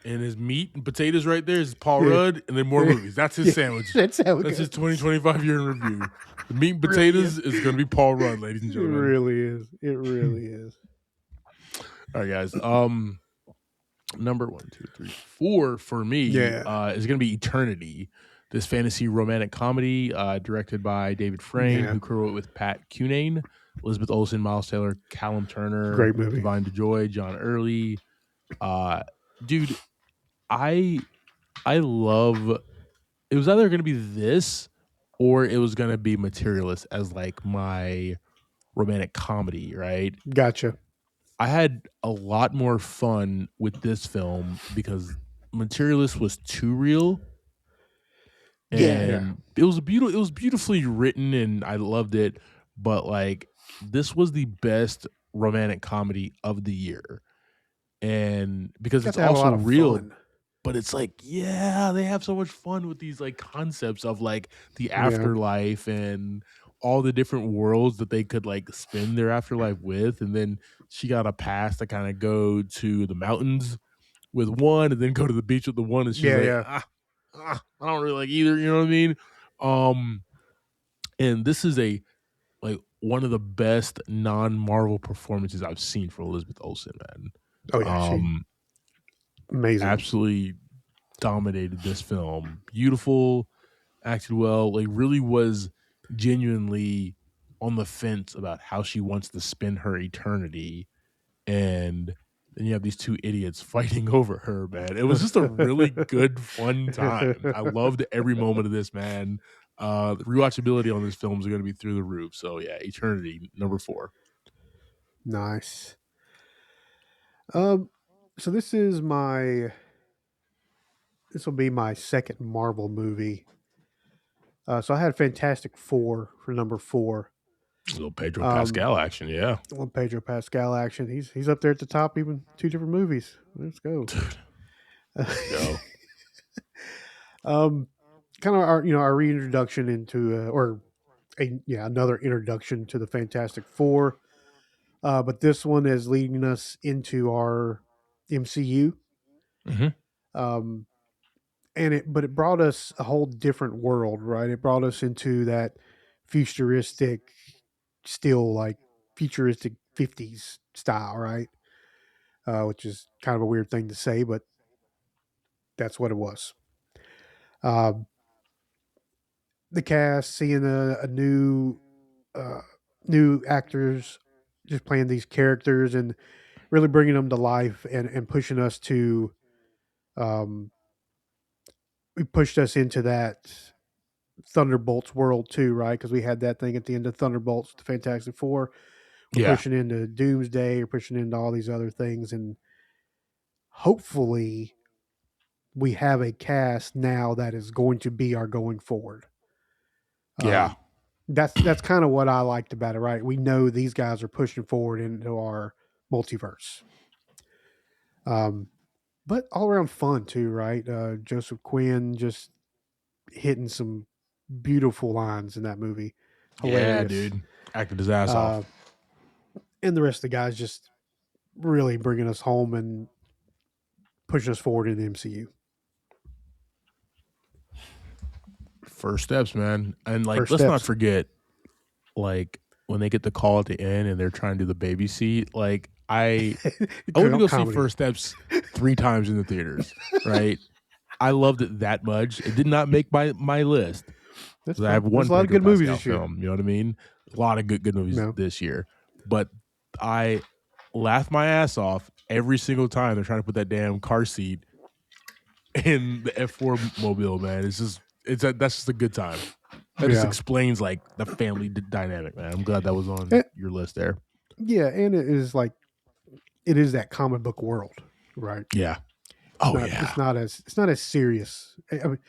and his meat and potatoes right there is Paul Rudd, and then more movies. That's his sandwich. That's how it That's his goes. 2025 year in review. The meat and potatoes is going to be Paul Rudd, ladies and It gentlemen. really is. It really is. All right, guys. Number 1, 2, 3, 4 for me is going to be Eternity, this fantasy romantic comedy directed by David Frayne, who co-wrote with Pat Cunane, Elizabeth Olsen, Miles Taylor, Callum Turner, Great movie. Divine DeJoy, John Early. Dude, I love. It was either going to be this or it was going to be Materialist as like my romantic comedy, right? Gotcha. I had a lot more fun with this film because Materialist was too real. And it was beautifully written and I loved it, but like this was the best romantic comedy of the year. And because it's also real, but it's like, yeah, they have so much fun with these like concepts of like the afterlife and all the different worlds that they could like spend their afterlife with. And then she got a pass to kind of go to the mountains with one and then go to the beach with the one. And she's I don't really like either. You know what I mean? And this is like one of the best non-Marvel performances I've seen for Elizabeth Olsen, man. Oh yeah, amazing. Absolutely dominated this film. Beautiful, acted well, like really was genuinely on the fence about how she wants to spend her eternity. And then you have these two idiots fighting over her, man. It was just a really good, fun time. I loved every moment of this, man. The rewatchability on this film is going to be through the roof. So yeah, Eternity, number 4. Nice. So this will be my second Marvel movie. So I had Fantastic Four for number 4. A little Pedro Pascal action, yeah. A little Pedro Pascal action. He's up there at the top, even 2 different movies. Let's go. Go. Kind of our reintroduction into another introduction to the Fantastic Four. But this one is leading us into our MCU. Mm-hmm. But it brought us a whole different world, right? It brought us into that futuristic, still like futuristic 50s style, right? Which is kind of a weird thing to say, but that's what it was. The cast, seeing a new actors just playing these characters and really bringing them to life and pushing us to, we pushed us into that Thunderbolts world too, right? Because we had that thing at the end of Thunderbolts, the Fantastic Four. We're pushing into Doomsday, we're pushing into all these other things, and hopefully we have a cast now that is going to be our going forward. That's kind of what I liked about it, right? We know these guys are pushing forward into our multiverse. But all around fun too, right? Joseph Quinn just hitting some beautiful lines in that movie. Hilarious. Yeah, dude. Acted his ass off. And the rest of the guys just really bringing us home and pushing us forward in the MCU. First steps, man. And like, let's not forget, like, when they get the call at the end and they're trying to do the baby seat, like, I went to go see First Steps 3 times in the theaters, right? I loved it that much. It did not make my list. I have one. There's a lot of good movies this year. Film, you know what I mean? A lot of good movies this year. But I laughed my ass off every single time they're trying to put that damn car seat in the F4 mobile, man. That's just a good time. That just explains like the family dynamic, man. I'm glad that was on your list there. Yeah, and it is that comic book world, right? Yeah. It's not as serious. I mean,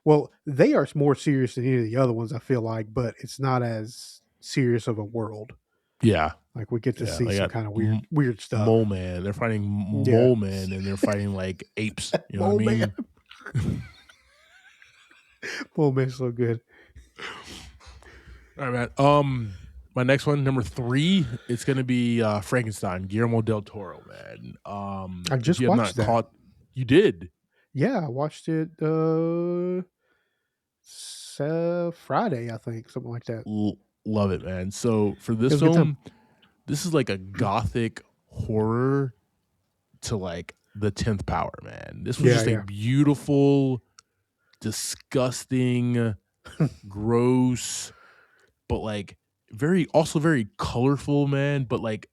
well, they are more serious than any of the other ones, I feel like, but it's not as serious of a world. Yeah. Like we get to see they some got kind of weird stuff. Mole Man. They're fighting Mole Man, and they're fighting like apes. You know what I mean? Mole Man's so good. All right, man. My next one, number 3, it's gonna be Frankenstein, Guillermo del Toro, man. I just if you have watched not that. caught, you did. Yeah, I watched it Friday, I think, something like that. Love it, man. So for It this was a good time. film, this is like a gothic horror to like the 10th power, man. This was just a beautiful, disgusting, gross, but like very colorful, man, but like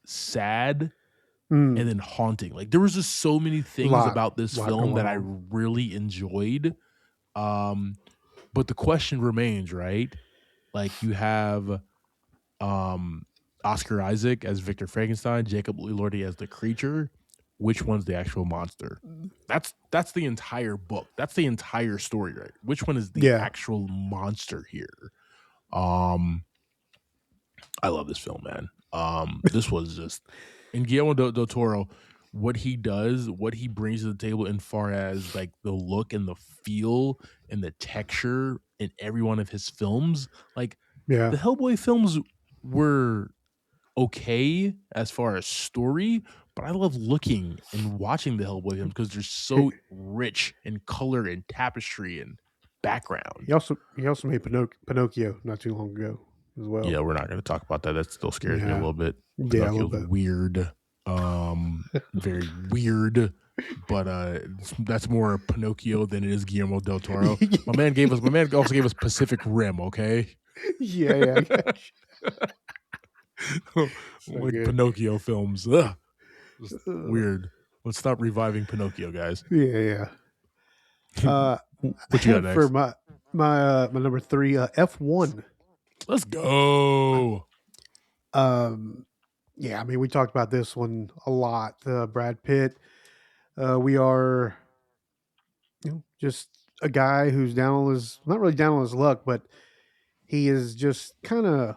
sad and then haunting. Like there was just so many things about this film that I really enjoyed. But the question remains, right? Like you have Oscar Isaac as Victor Frankenstein, Jacob Elordi as the creature. Which one's the actual monster? That's the entire book. That's the entire story, right? Which one is the actual monster here? I love this film, man. This was just, and Guillermo del Toro, what he does, what he brings to the table in far as like the look and the feel and the texture in every one of his films. Like the Hellboy films were okay as far as story, but I love looking and watching the Hellboy films because they're so rich in color and tapestry and background. He also made Pinocchio not too long ago as well. Yeah, we're not going to talk about that. That still scares me a little bit. Yeah, a little bit. Weird, very weird. But that's more Pinocchio than it is Guillermo del Toro. My man also gave us Pacific Rim. Okay. Yeah. Like good. Pinocchio films. Ugh. Weird. Let's stop reviving Pinocchio, guys. Yeah. What you got next? For my number 3, F1. Let's go. Yeah, I mean, we talked about this one a lot. Brad Pitt. We are, just a guy who's not really down on his luck, but he is just kind of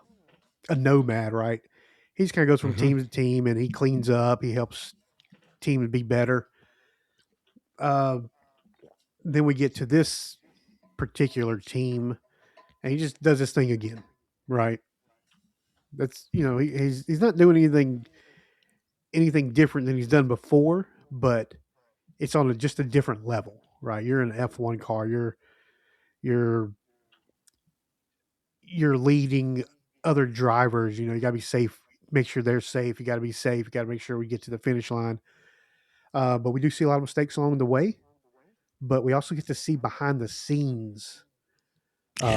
a nomad, right? He just kind of goes from team to team, and he cleans up. He helps teams be better. Then we get to this particular team, and he just does this thing again, right? That's he's not doing anything different than he's done before, but it's on just a different level, right? You're in an F1 car. You're leading other drivers. You got to be safe. Make sure they're safe. You got to be safe. You got to make sure we get to the finish line. But we do see a lot of mistakes along the way. But we also get to see behind the scenes. We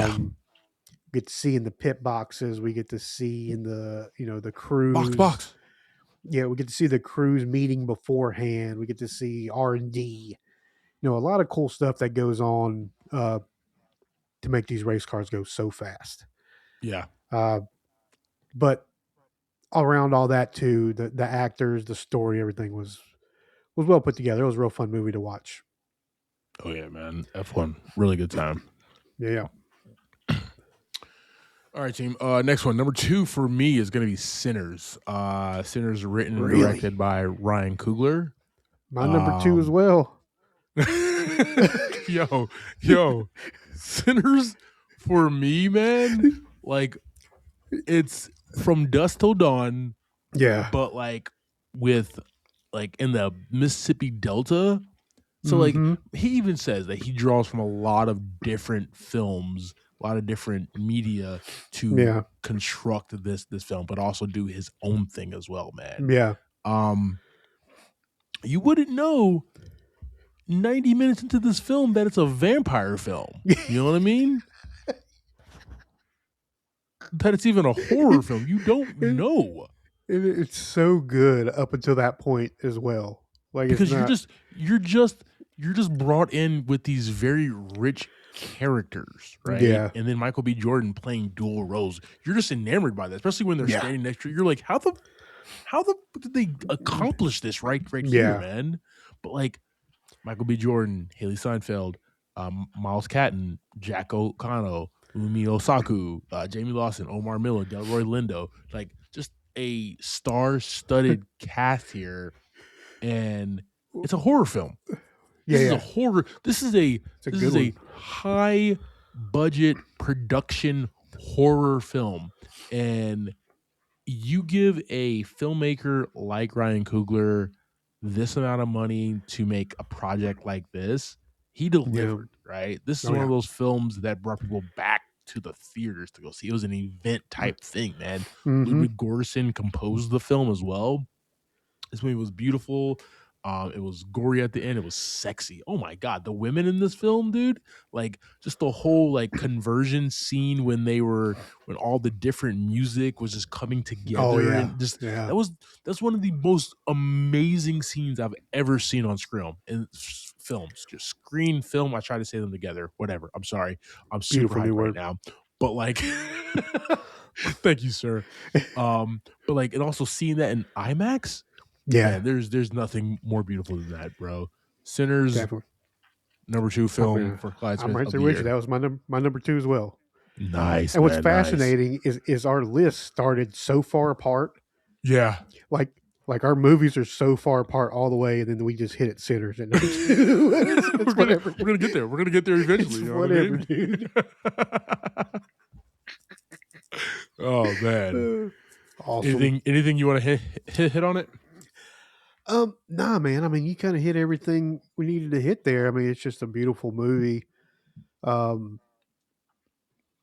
get to see in the pit boxes. We get to see in the the crews. Box. Yeah, we get to see the crews meeting beforehand. We get to see R&D. A lot of cool stuff that goes on to make these race cars go so fast. Yeah. But around all that too, the actors, the story, everything was well put together. It was a real fun movie to watch. Oh yeah, man. F1, really good time. Yeah. All right, team. Next one, number 2 for me is going to be Sinners. Sinners, written and directed by Ryan Coogler. My number 2 as well. Yo, Sinners for me, man. Like, it's from dusk till dawn. Yeah, but like with like in the Mississippi Delta. So like he even says that he draws from a lot of different films, a lot of different media to construct this film, but also do his own thing as well, man. Yeah. You wouldn't know 90 minutes into this film that it's a vampire film. You know what I mean? That it's even a horror film. You don't know. It's so good up until that point as well. Like because you're just brought in with these very rich characters, right? Yeah. And then Michael B. Jordan playing dual roles. You're just enamored by that, especially when they're standing next to you. You're like, how the did they accomplish this right here, man? But like Michael B. Jordan, Haley Steinfeld, Miles Catton, Jack O'Connell, Umi Osaku, Jamie Lawson, Omar Miller, Delroy Lindo, like just a star-studded cast here, and it's a horror film. This is a horror. This is a high budget production horror film, and you give a filmmaker like Ryan Coogler this amount of money to make a project like this, he delivered, right? This is one of those films that brought people back to the theaters to go see. It was an event type thing, man. Ludwig Göransson composed the film as well. This movie was beautiful. It was gory at the end. It was sexy. Oh my god, the women in this film, dude! Like just the whole like conversion scene when all the different music was just coming together, and just that's one of the most amazing scenes I've ever seen on screen in films. Just screen film. I try to say them together. Whatever. I'm sorry. I'm super hyped right now. But like, thank you, sir. But like, and also seeing that in IMAX. Yeah, man, there's nothing more beautiful than that, bro. Sinners, definitely. number 2 film for Clyde Smith. I'm right there with you. That was my number 2 as well. Nice. And what's fascinating is our list started so far apart. Yeah, like our movies are so far apart all the way, and then we just hit it Sinners at number 2. We're gonna get there. We're gonna get there eventually. You know whatever, what I mean? dude. Oh man. Awesome. Anything you want to hit on it? Nah, man. I mean, you kind of hit everything we needed to hit there. I mean, it's just a beautiful movie. You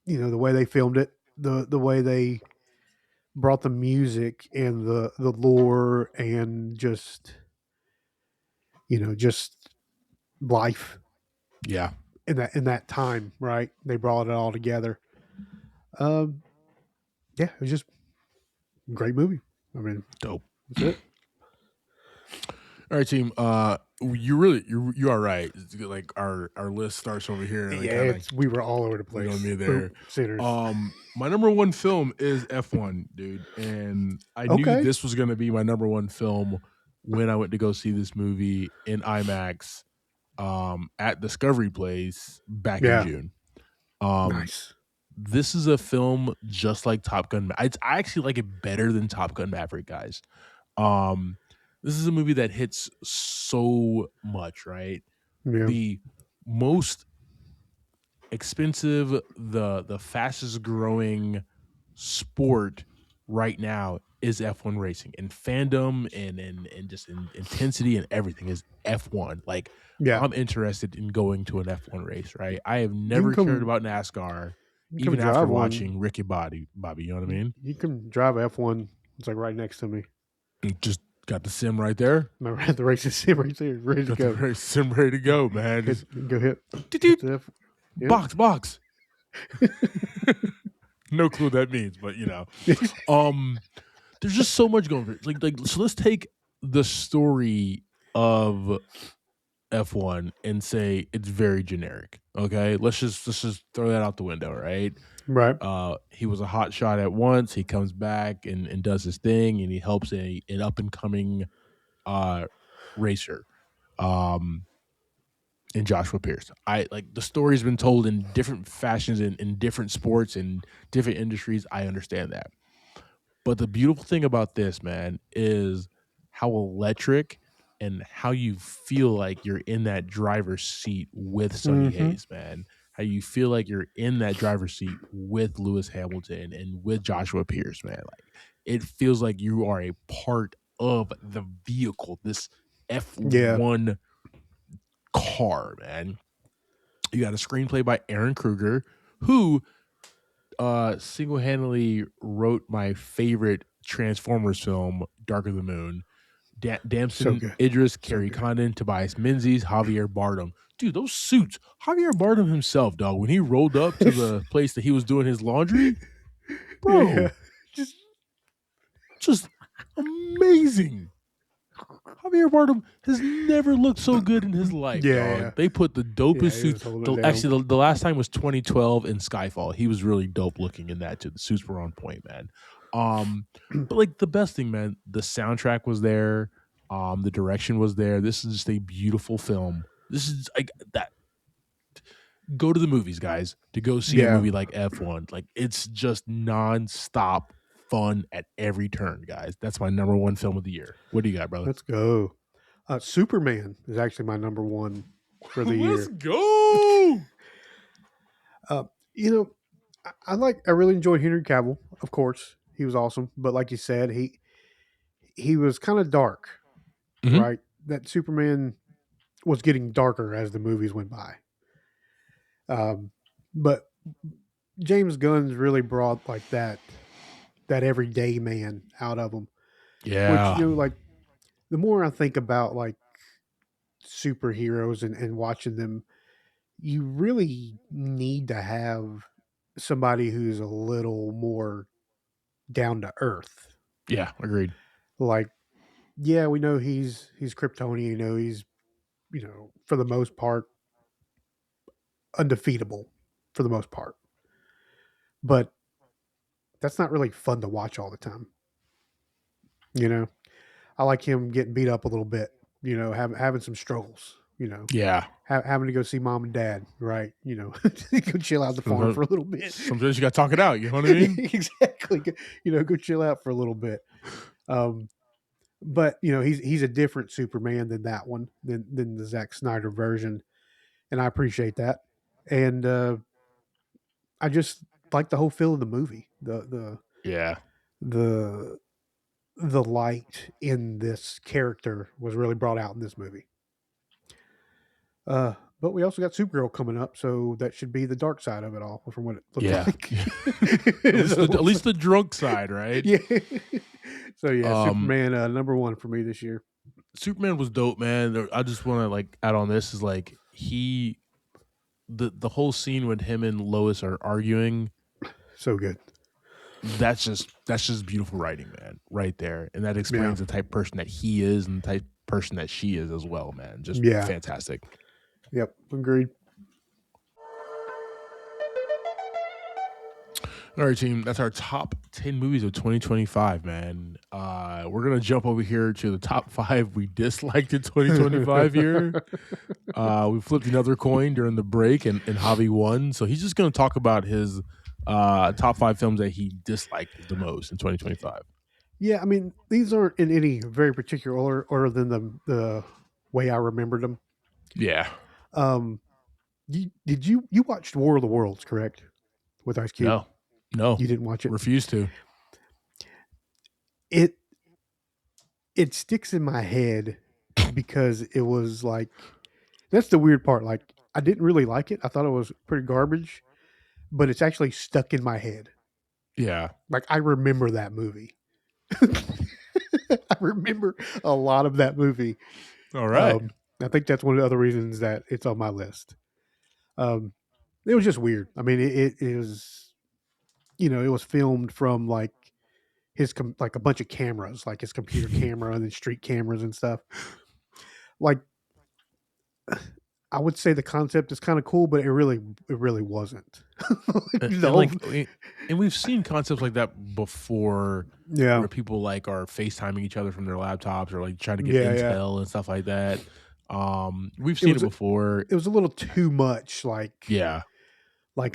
know, the way they filmed it, the way they brought the music and the lore and just, you know, just life. Yeah. In that time, right? They brought it all together. Yeah, it was just a great movie. I mean, dope. That's it. All right, team. You are right. It's like our list starts over here. And yeah, we were all over the place. You know me there. Sinners. My number 1 film is F1, dude, and I knew this was going to be my number 1 film when I went to go see this movie in IMAX at Discovery Place back in June. Nice. This is a film just like Top Gun. I actually like it better than Top Gun Maverick, guys. This is a movie that hits so much, right? Yeah. The most expensive, the fastest growing sport right now is F1 racing, and fandom and just in intensity and everything is F1. Like, I'm interested in going to an F1 race, right? I have never cared about NASCAR, even after watching Ricky Bobby. You know what I mean? You can drive F1. It's like right next to me. Just got the sim right there. No, the racing sim right there, ready to go. The race sim ready to go, man. Just go hit. Box. No clue what that means, but you know, there's just so much going on. Like, so let's take the story of F1 and say it's very generic. Okay, let's just throw that out the window, right? Right. He was a hot shot at once. He comes back and does his thing, and he helps an up and coming racer, in Joshua Pierce. The story's been told in different fashions in different sports and different industries. I understand that, but the beautiful thing about this, man, is how electric and how you feel like you're in that driver's seat with Sonny Hayes, man. How you feel like you're in that driver's seat with Lewis Hamilton and with Joshua Pierce, man. Like, it feels like you are a part of the vehicle, this F1 car, man. You got a screenplay by Aaron Kruger, who single-handedly wrote my favorite Transformers film, Dark of the Moon. Damson Idris, Kerry Condon, Tobias Menzies, Javier Bardem. Dude, those suits. Javier Bardem himself, dog, when he rolled up to the place that he was doing his laundry, bro, just amazing. Javier Bardem has never looked so good in his life, dog. They put the dopest suits. Actually, the last time was 2012 in Skyfall. He was really dope looking in that too. The suits were on point, man. But like the best thing, man, the soundtrack was there. The direction was there. This is just a beautiful film. This is like that. go to the movies, guys, to go see a movie like F1. Like, it's just nonstop fun at every turn, guys. That's my number one film of the year. What do you got, brother? Let's go. Superman is actually my number one for the year. Let's go. You know, I really enjoyed Henry Cavill. Of course, he was awesome. But like you said, he was kind of dark, right? That Superman was getting darker as the movies went by. But James Gunn's really brought like that everyday man out of him. Yeah. Which, like the more I think about like superheroes and watching them, you really need to have somebody who's a little more down to earth. Yeah, agreed. Like, yeah, we know he's Kryptonian, he's, for the most part, undefeatable for the most part. But that's not really fun to watch all the time. I like him getting beat up a little bit, having some struggles, Yeah. having to go see mom and dad, right? Go chill out the farm for a little bit. Sometimes you got to talk it out. You know what I mean? Exactly. Go chill out for a little bit. But he's a different Superman than that one, than the Zack Snyder version, and I appreciate that. And I just like the whole feel of the movie. The light in this character was really brought out in this movie. But we also got Supergirl coming up, so that should be the dark side of it all, from what it looks like. At least the drunk side, right? Yeah. So yeah, Superman number one for me this year. Superman was dope, man. I just want to add on this is the whole scene when him and Lois are arguing. So good. That's just beautiful writing, man, right there. And that explains the type of person that he is and the type of person that she is as well, man. Just fantastic. Yep, agreed. All right, team. That's our top 10 movies of 2025, man. We're going to jump over here to the top 5 we disliked in 2025 here. We flipped another coin during the break, and Javi won. So he's just going to talk about his top 5 films that he disliked the most in 2025. Yeah, I mean, these aren't in any very particular order than the way I remembered them. Yeah. Did you watched War of the Worlds, correct? With Ice Cube? No. You didn't watch it? Refused to. It sticks in my head because it was like, that's the weird part. Like, I didn't really like it. I thought it was pretty garbage, but it's actually stuck in my head. Yeah. Like, I remember that movie. I remember a lot of that movie. All right. I think that's one of the other reasons that it's on my list. It was just weird. I mean, it is, it was filmed from like his like a bunch of cameras, like his computer camera and then street cameras and stuff. Like, I would say the concept is kind of cool, but it really wasn't. And we've seen concepts like that before. Yeah, where people are FaceTiming each other from their laptops or trying to get intel and stuff like that. We've seen it before. It was a little too much. Like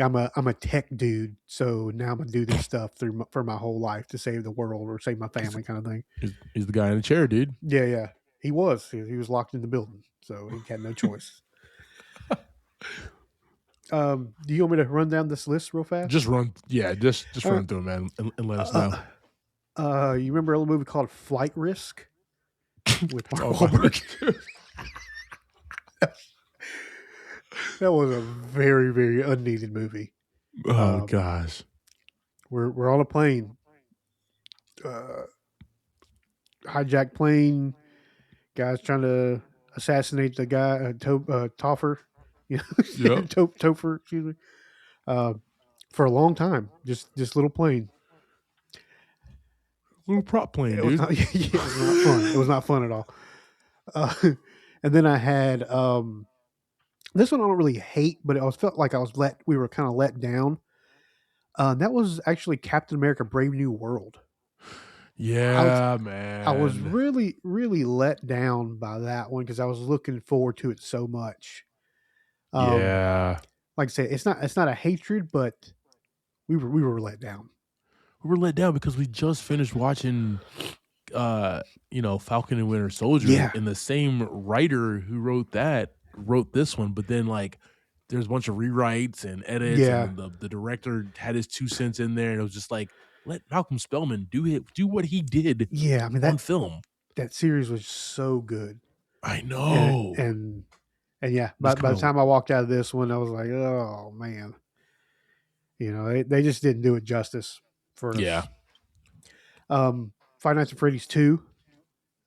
I'm a tech dude, so now I'm gonna do this stuff for my whole life to save the world or save my family, kind of thing. He's the guy in the chair, dude. Yeah. He was locked in the building, so he had no choice. Do you want me to run down this list real fast? Just run run through it, man, and let us know. You remember a little movie called Flight Risk with Mark Wahlberg? That was a very, very unneeded movie. Oh gosh, we're on a plane, hijacked plane. Guys trying to assassinate the guy, Topher. Topher, excuse me. For a long time, just little plane. Little prop plane, dude. It was not fun. It was not fun at all. And then I had this one I don't really hate, but it felt like we were kind of let down. That was actually Captain America: Brave New World. Yeah, man. I was really, really let down by that one because I was looking forward to it so much. Yeah. like I said, it's not a hatred, but we were let down. We were let down because we just finished watching Falcon and Winter Soldier, Yeah. and the same writer who wrote this one, but then like there's a bunch of rewrites and edits, Yeah. and the director had his 2 cents in there, and it was just like, let Malcolm Spellman do what he did Yeah, I mean on film. that series was so good. I know. And yeah, by the time I walked out of this one, I was like, oh man. They just didn't do it justice for us. Yeah. Five Nights at Freddy's 2.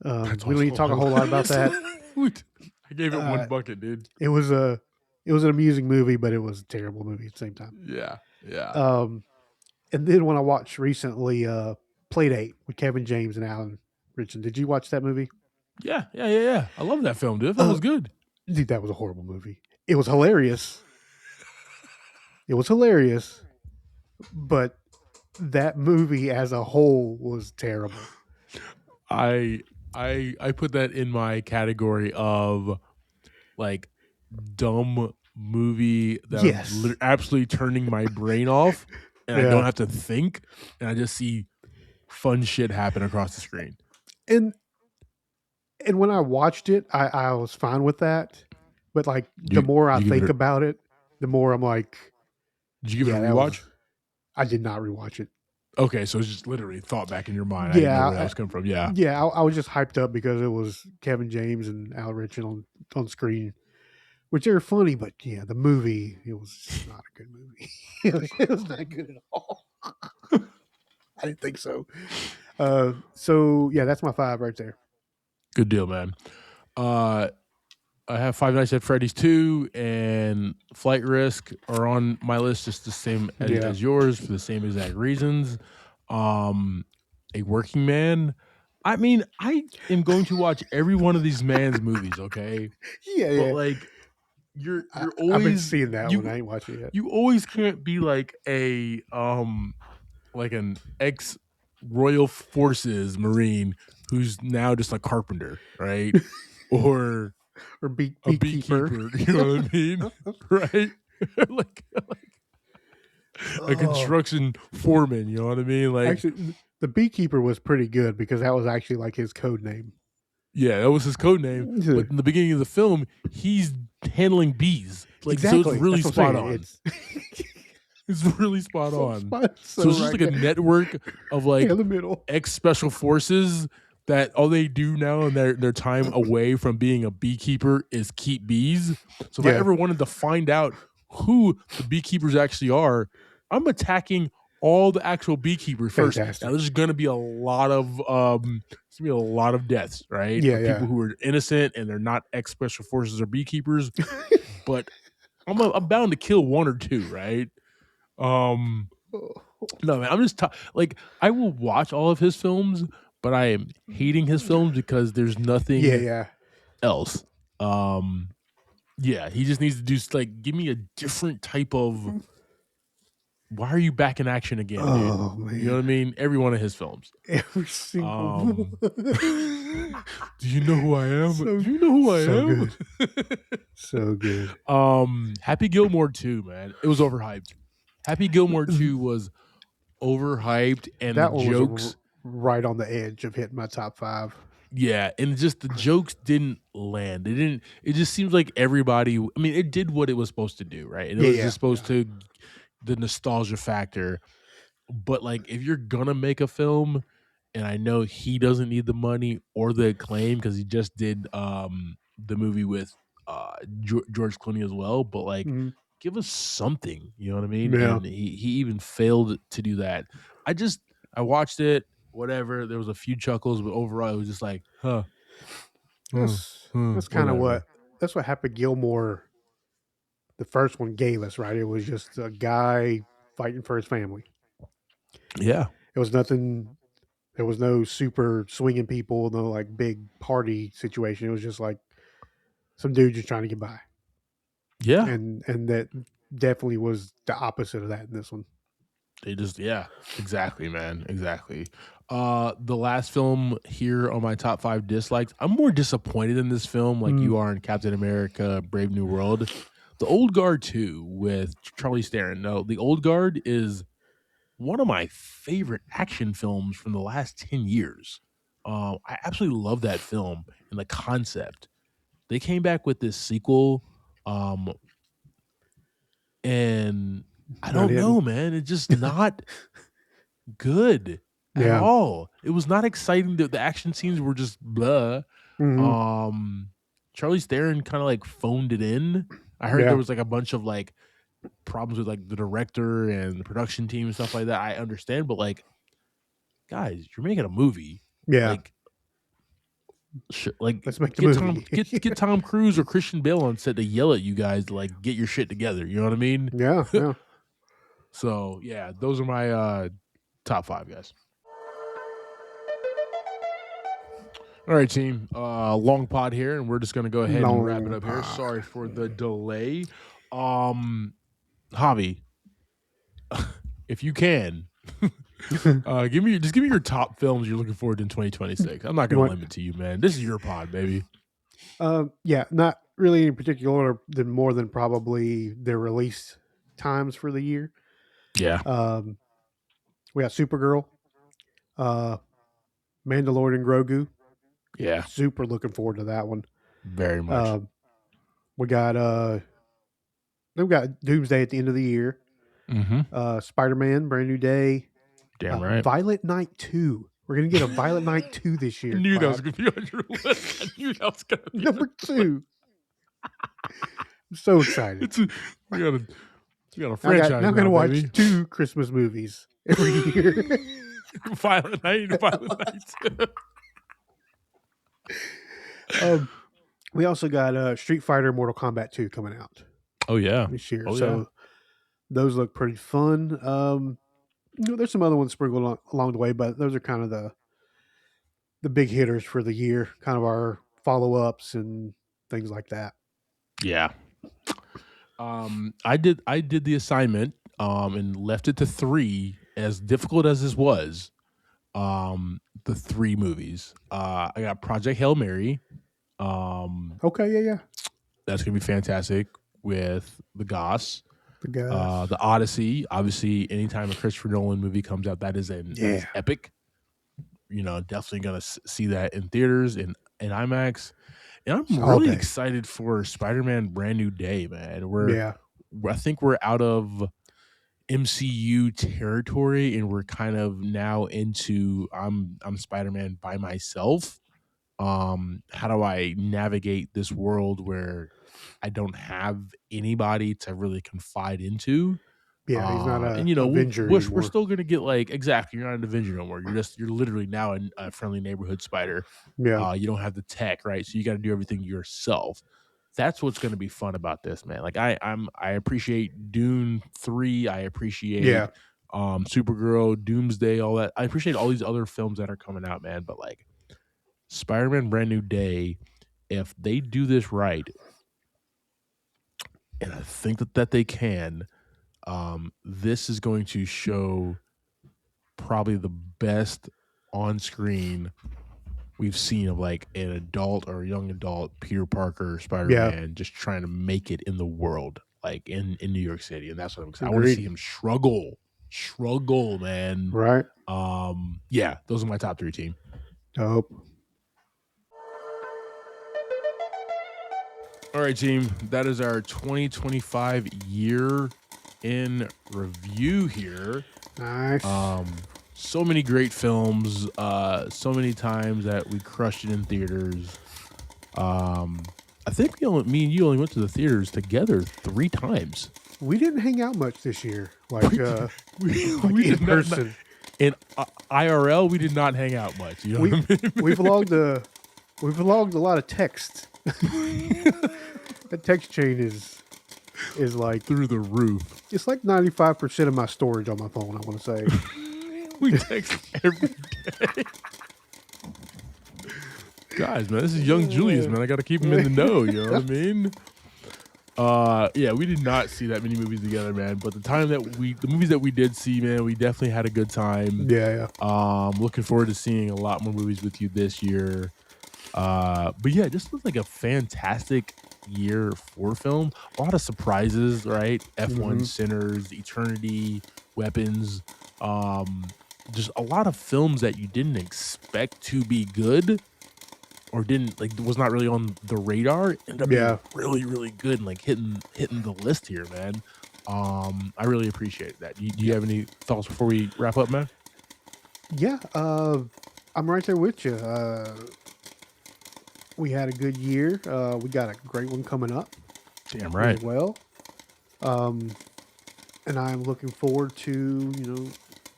We don't need to talk a whole lot about that. I gave it 1 bucket, dude. It was an amusing movie, but it was a terrible movie at the same time. Yeah. And then when I watched recently Playdate with Kevin James and Alan Ritchson, did you watch that movie? Yeah. I love that film, dude. That was good. Dude, that was a horrible movie. It was hilarious. But that movie as a whole was terrible. I put that in my category of like dumb movie that I'm absolutely turning my brain off, and I don't have to think, and I just see fun shit happen across the screen. And when I watched it, I was fine with that. But like the more I think about it, the more I'm like, did you give it a rewatch? I did not rewatch it. Okay, so it's just literally thought back in your mind. Yeah, I know where that was coming from. Yeah, I was just hyped up because it was Kevin James and Al Ritchson on screen, which are funny. But yeah, the movie, it was not a good movie. It was not good at all. I didn't think so. So yeah, that's my 5 right there. Good deal, man. I have Five Nights at Freddy's 2 and Flight Risk are on my list, just the same as yours for the same exact reasons. A Working Man. I mean, I am going to watch every one of these man's movies, okay? But like, you're always. I've been seeing that one. I ain't watching it yet. You always can't be like like an ex Royal Forces Marine who's now just a carpenter, right? Or a beekeeper, you know what I mean? Right? like a construction foreman, you know what I mean? Like, actually, the beekeeper was pretty good because that was actually like his code name. Yeah, that was his code name. But in the beginning of the film, he's handling bees. Like, exactly. So it's really spot on. It's really spot on. So it's just like a network of like ex-special forces that all they do now in their time away from being a beekeeper is keep bees. So if I ever wanted to find out who the beekeepers actually are, I'm attacking all the actual beekeepers first. Now there's going to be a lot of deaths, right? Yeah, people who are innocent and they're not ex-special forces or beekeepers. But I'm bound to kill 1 or 2, right? No, man, I'm just like, I will watch all of his films, but I am hating his films because there's nothing else. He just needs to do like, give me a different type of. Why are you back in action again, dude? Man. You know what I mean? Every one of his films. Every single one. Do you know who I am? Do you know who I am? Good. So good. Happy Gilmore 2, man. It was overhyped. Happy Gilmore 2 was overhyped, and that the one jokes was right on the edge of hitting my top 5. Yeah, and just the jokes didn't land. It just seems like everybody. I mean, it did what it was supposed to do, right? And it was just supposed to. The nostalgia factor, but like, if you're gonna make a film, and I know he doesn't need the money or the acclaim because he just did the movie with George Clooney as well, but like, give us something, you know what I mean? And he even failed to do that. I watched it, whatever, there was a few chuckles, but overall it was just like, that's kind of that's what Happy Gilmore, the first one, gave us, right? It was just a guy fighting for his family. Yeah. It was nothing. There was no super swinging people, no like big party situation. It was just like some dude just trying to get by. Yeah. And that definitely was the opposite of that in this one. They just, exactly, man. Exactly. The last film here on my top 5 dislikes, I'm more disappointed in this film like you are in Captain America, Brave New World. The Old Guard 2 with Charlie Theron. No, The Old Guard is one of my favorite action films from the last 10 years. I absolutely love that film and the concept. They came back with this sequel, and I don't know, man. It's just not good at all. It was not exciting. The action scenes were just blah. Charlize Theron kind of like phoned it in. I heard there was like a bunch of like problems with like the director and the production team and stuff like that. I understand, but like, guys, you're making a movie. Let's make the movie. Get Tom Cruise or Christian Bale on set to yell at you guys to like get your shit together. You know what I mean? Yeah. So yeah, those are my top 5 guys. All right, team. Long pod here, and we're just gonna go ahead and wrap it up here. Sorry for the delay. Javi, if you can, give me your top films you're looking forward to in 2026. I'm not gonna limit to you, man. This is your pod, baby. Not really in particular order, more than probably their release times for the year. Yeah. We got Supergirl, Mandalorian Grogu. Yeah. Super looking forward to that one. Very much. We've got Doomsday at the end of the year. Mm-hmm. Spider-Man, Brand New Day. Damn right. Violent Night 2. We're going to get a Violent Night 2 this year. I knew that was going to be on your list. I knew that was going to be number 2. I'm so excited. We got a franchise. I'm going to watch 2 Christmas movies every year. Violent Night and Violent Night 2. We also got Street Fighter Mortal Kombat 2 coming out. Oh yeah. This year. So those look pretty fun. There's some other ones sprinkled along the way, but those are kind of the big hitters for the year, kind of our follow-ups and things like that. Yeah. I did the assignment and left it to 3, as difficult as this was. The 3 movies. I got Project Hail Mary. Okay, yeah. That's gonna be fantastic with the Goss. The The Odyssey. Obviously, anytime a Christopher Nolan movie comes out, that is is epic. Definitely gonna see that in theaters in IMAX. And I'm really excited for Spider-Man Brand New Day, man. I think we're out of MCU territory, and we're kind of now into I'm Spider-Man by myself. How do I navigate this world where I don't have anybody to really confide into? Yeah, he's not an Avenger. We're still gonna get exactly. You're not an Avenger no more. You're literally now a friendly neighborhood spider. Yeah, you don't have the tech, right? So you got to do everything yourself. That's what's going to be fun about this, man. Like I appreciate Dune 3. I appreciate Supergirl, Doomsday, all that. I appreciate all these other films that are coming out, man. But like Spider-Man Brand New Day, if they do this right, and I think that they can, this is going to show probably the best on screen we've seen of like an adult or a young adult Peter Parker Spider-Man just trying to make it in the world, like in New York City. And that's what I'm excited. I want to see him struggle, man. Right. Yeah, those are my top 3, team. Dope. All right, team. That is our 2025 year in review here. Nice. So many great films, so many times that we crushed it in theaters. I think me and you only went to the theaters together 3 times. We didn't hang out much this year, like we in person. In IRL, we did not hang out much. You know what I mean? We've logged a lot of text. The text chain is like through the roof. It's like 95% of my storage on my phone, I want to say. We text every day. Guys, man, this is young Julius, man. I got to keep him in the know, you know what I mean? Yeah, we did not see that many movies together, man. But the movies that we did see, man, we definitely had a good time. Yeah. Looking forward to seeing a lot more movies with you this year. But yeah, just looks like a fantastic year for film. A lot of surprises, right? F1, Sinners, Eternity, Weapons. Just a lot of films that you didn't expect to be good or didn't like was not really on the radar. Ended up being really, really good and like hitting the list here, man. I really appreciate that. Do you have any thoughts before we wrap up, man? Yeah, I'm right there with you. We had a good year. We got a great one coming up. Damn right. As well. And I'm looking forward to,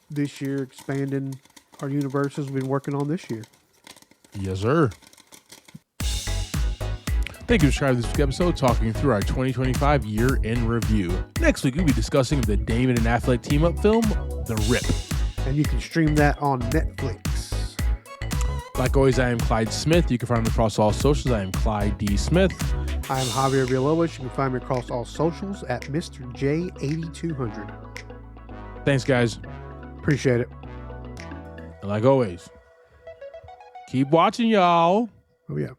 this year expanding our universe as we've been working on this year. Yes, sir. Thank you for subscribing to this week's episode, talking through our 2025 year in review. Next week, we'll be discussing the Damon and Affleck team-up film, The Rip. And you can stream that on Netflix. Like always, I am Clyde Smith. You can find me across all socials. I am Clyde D. Smith. I am Javier Villalobos. You can find me across all socials at Mr. J8200. Thanks, guys. Appreciate it. And like always, keep watching, y'all. Oh, yeah.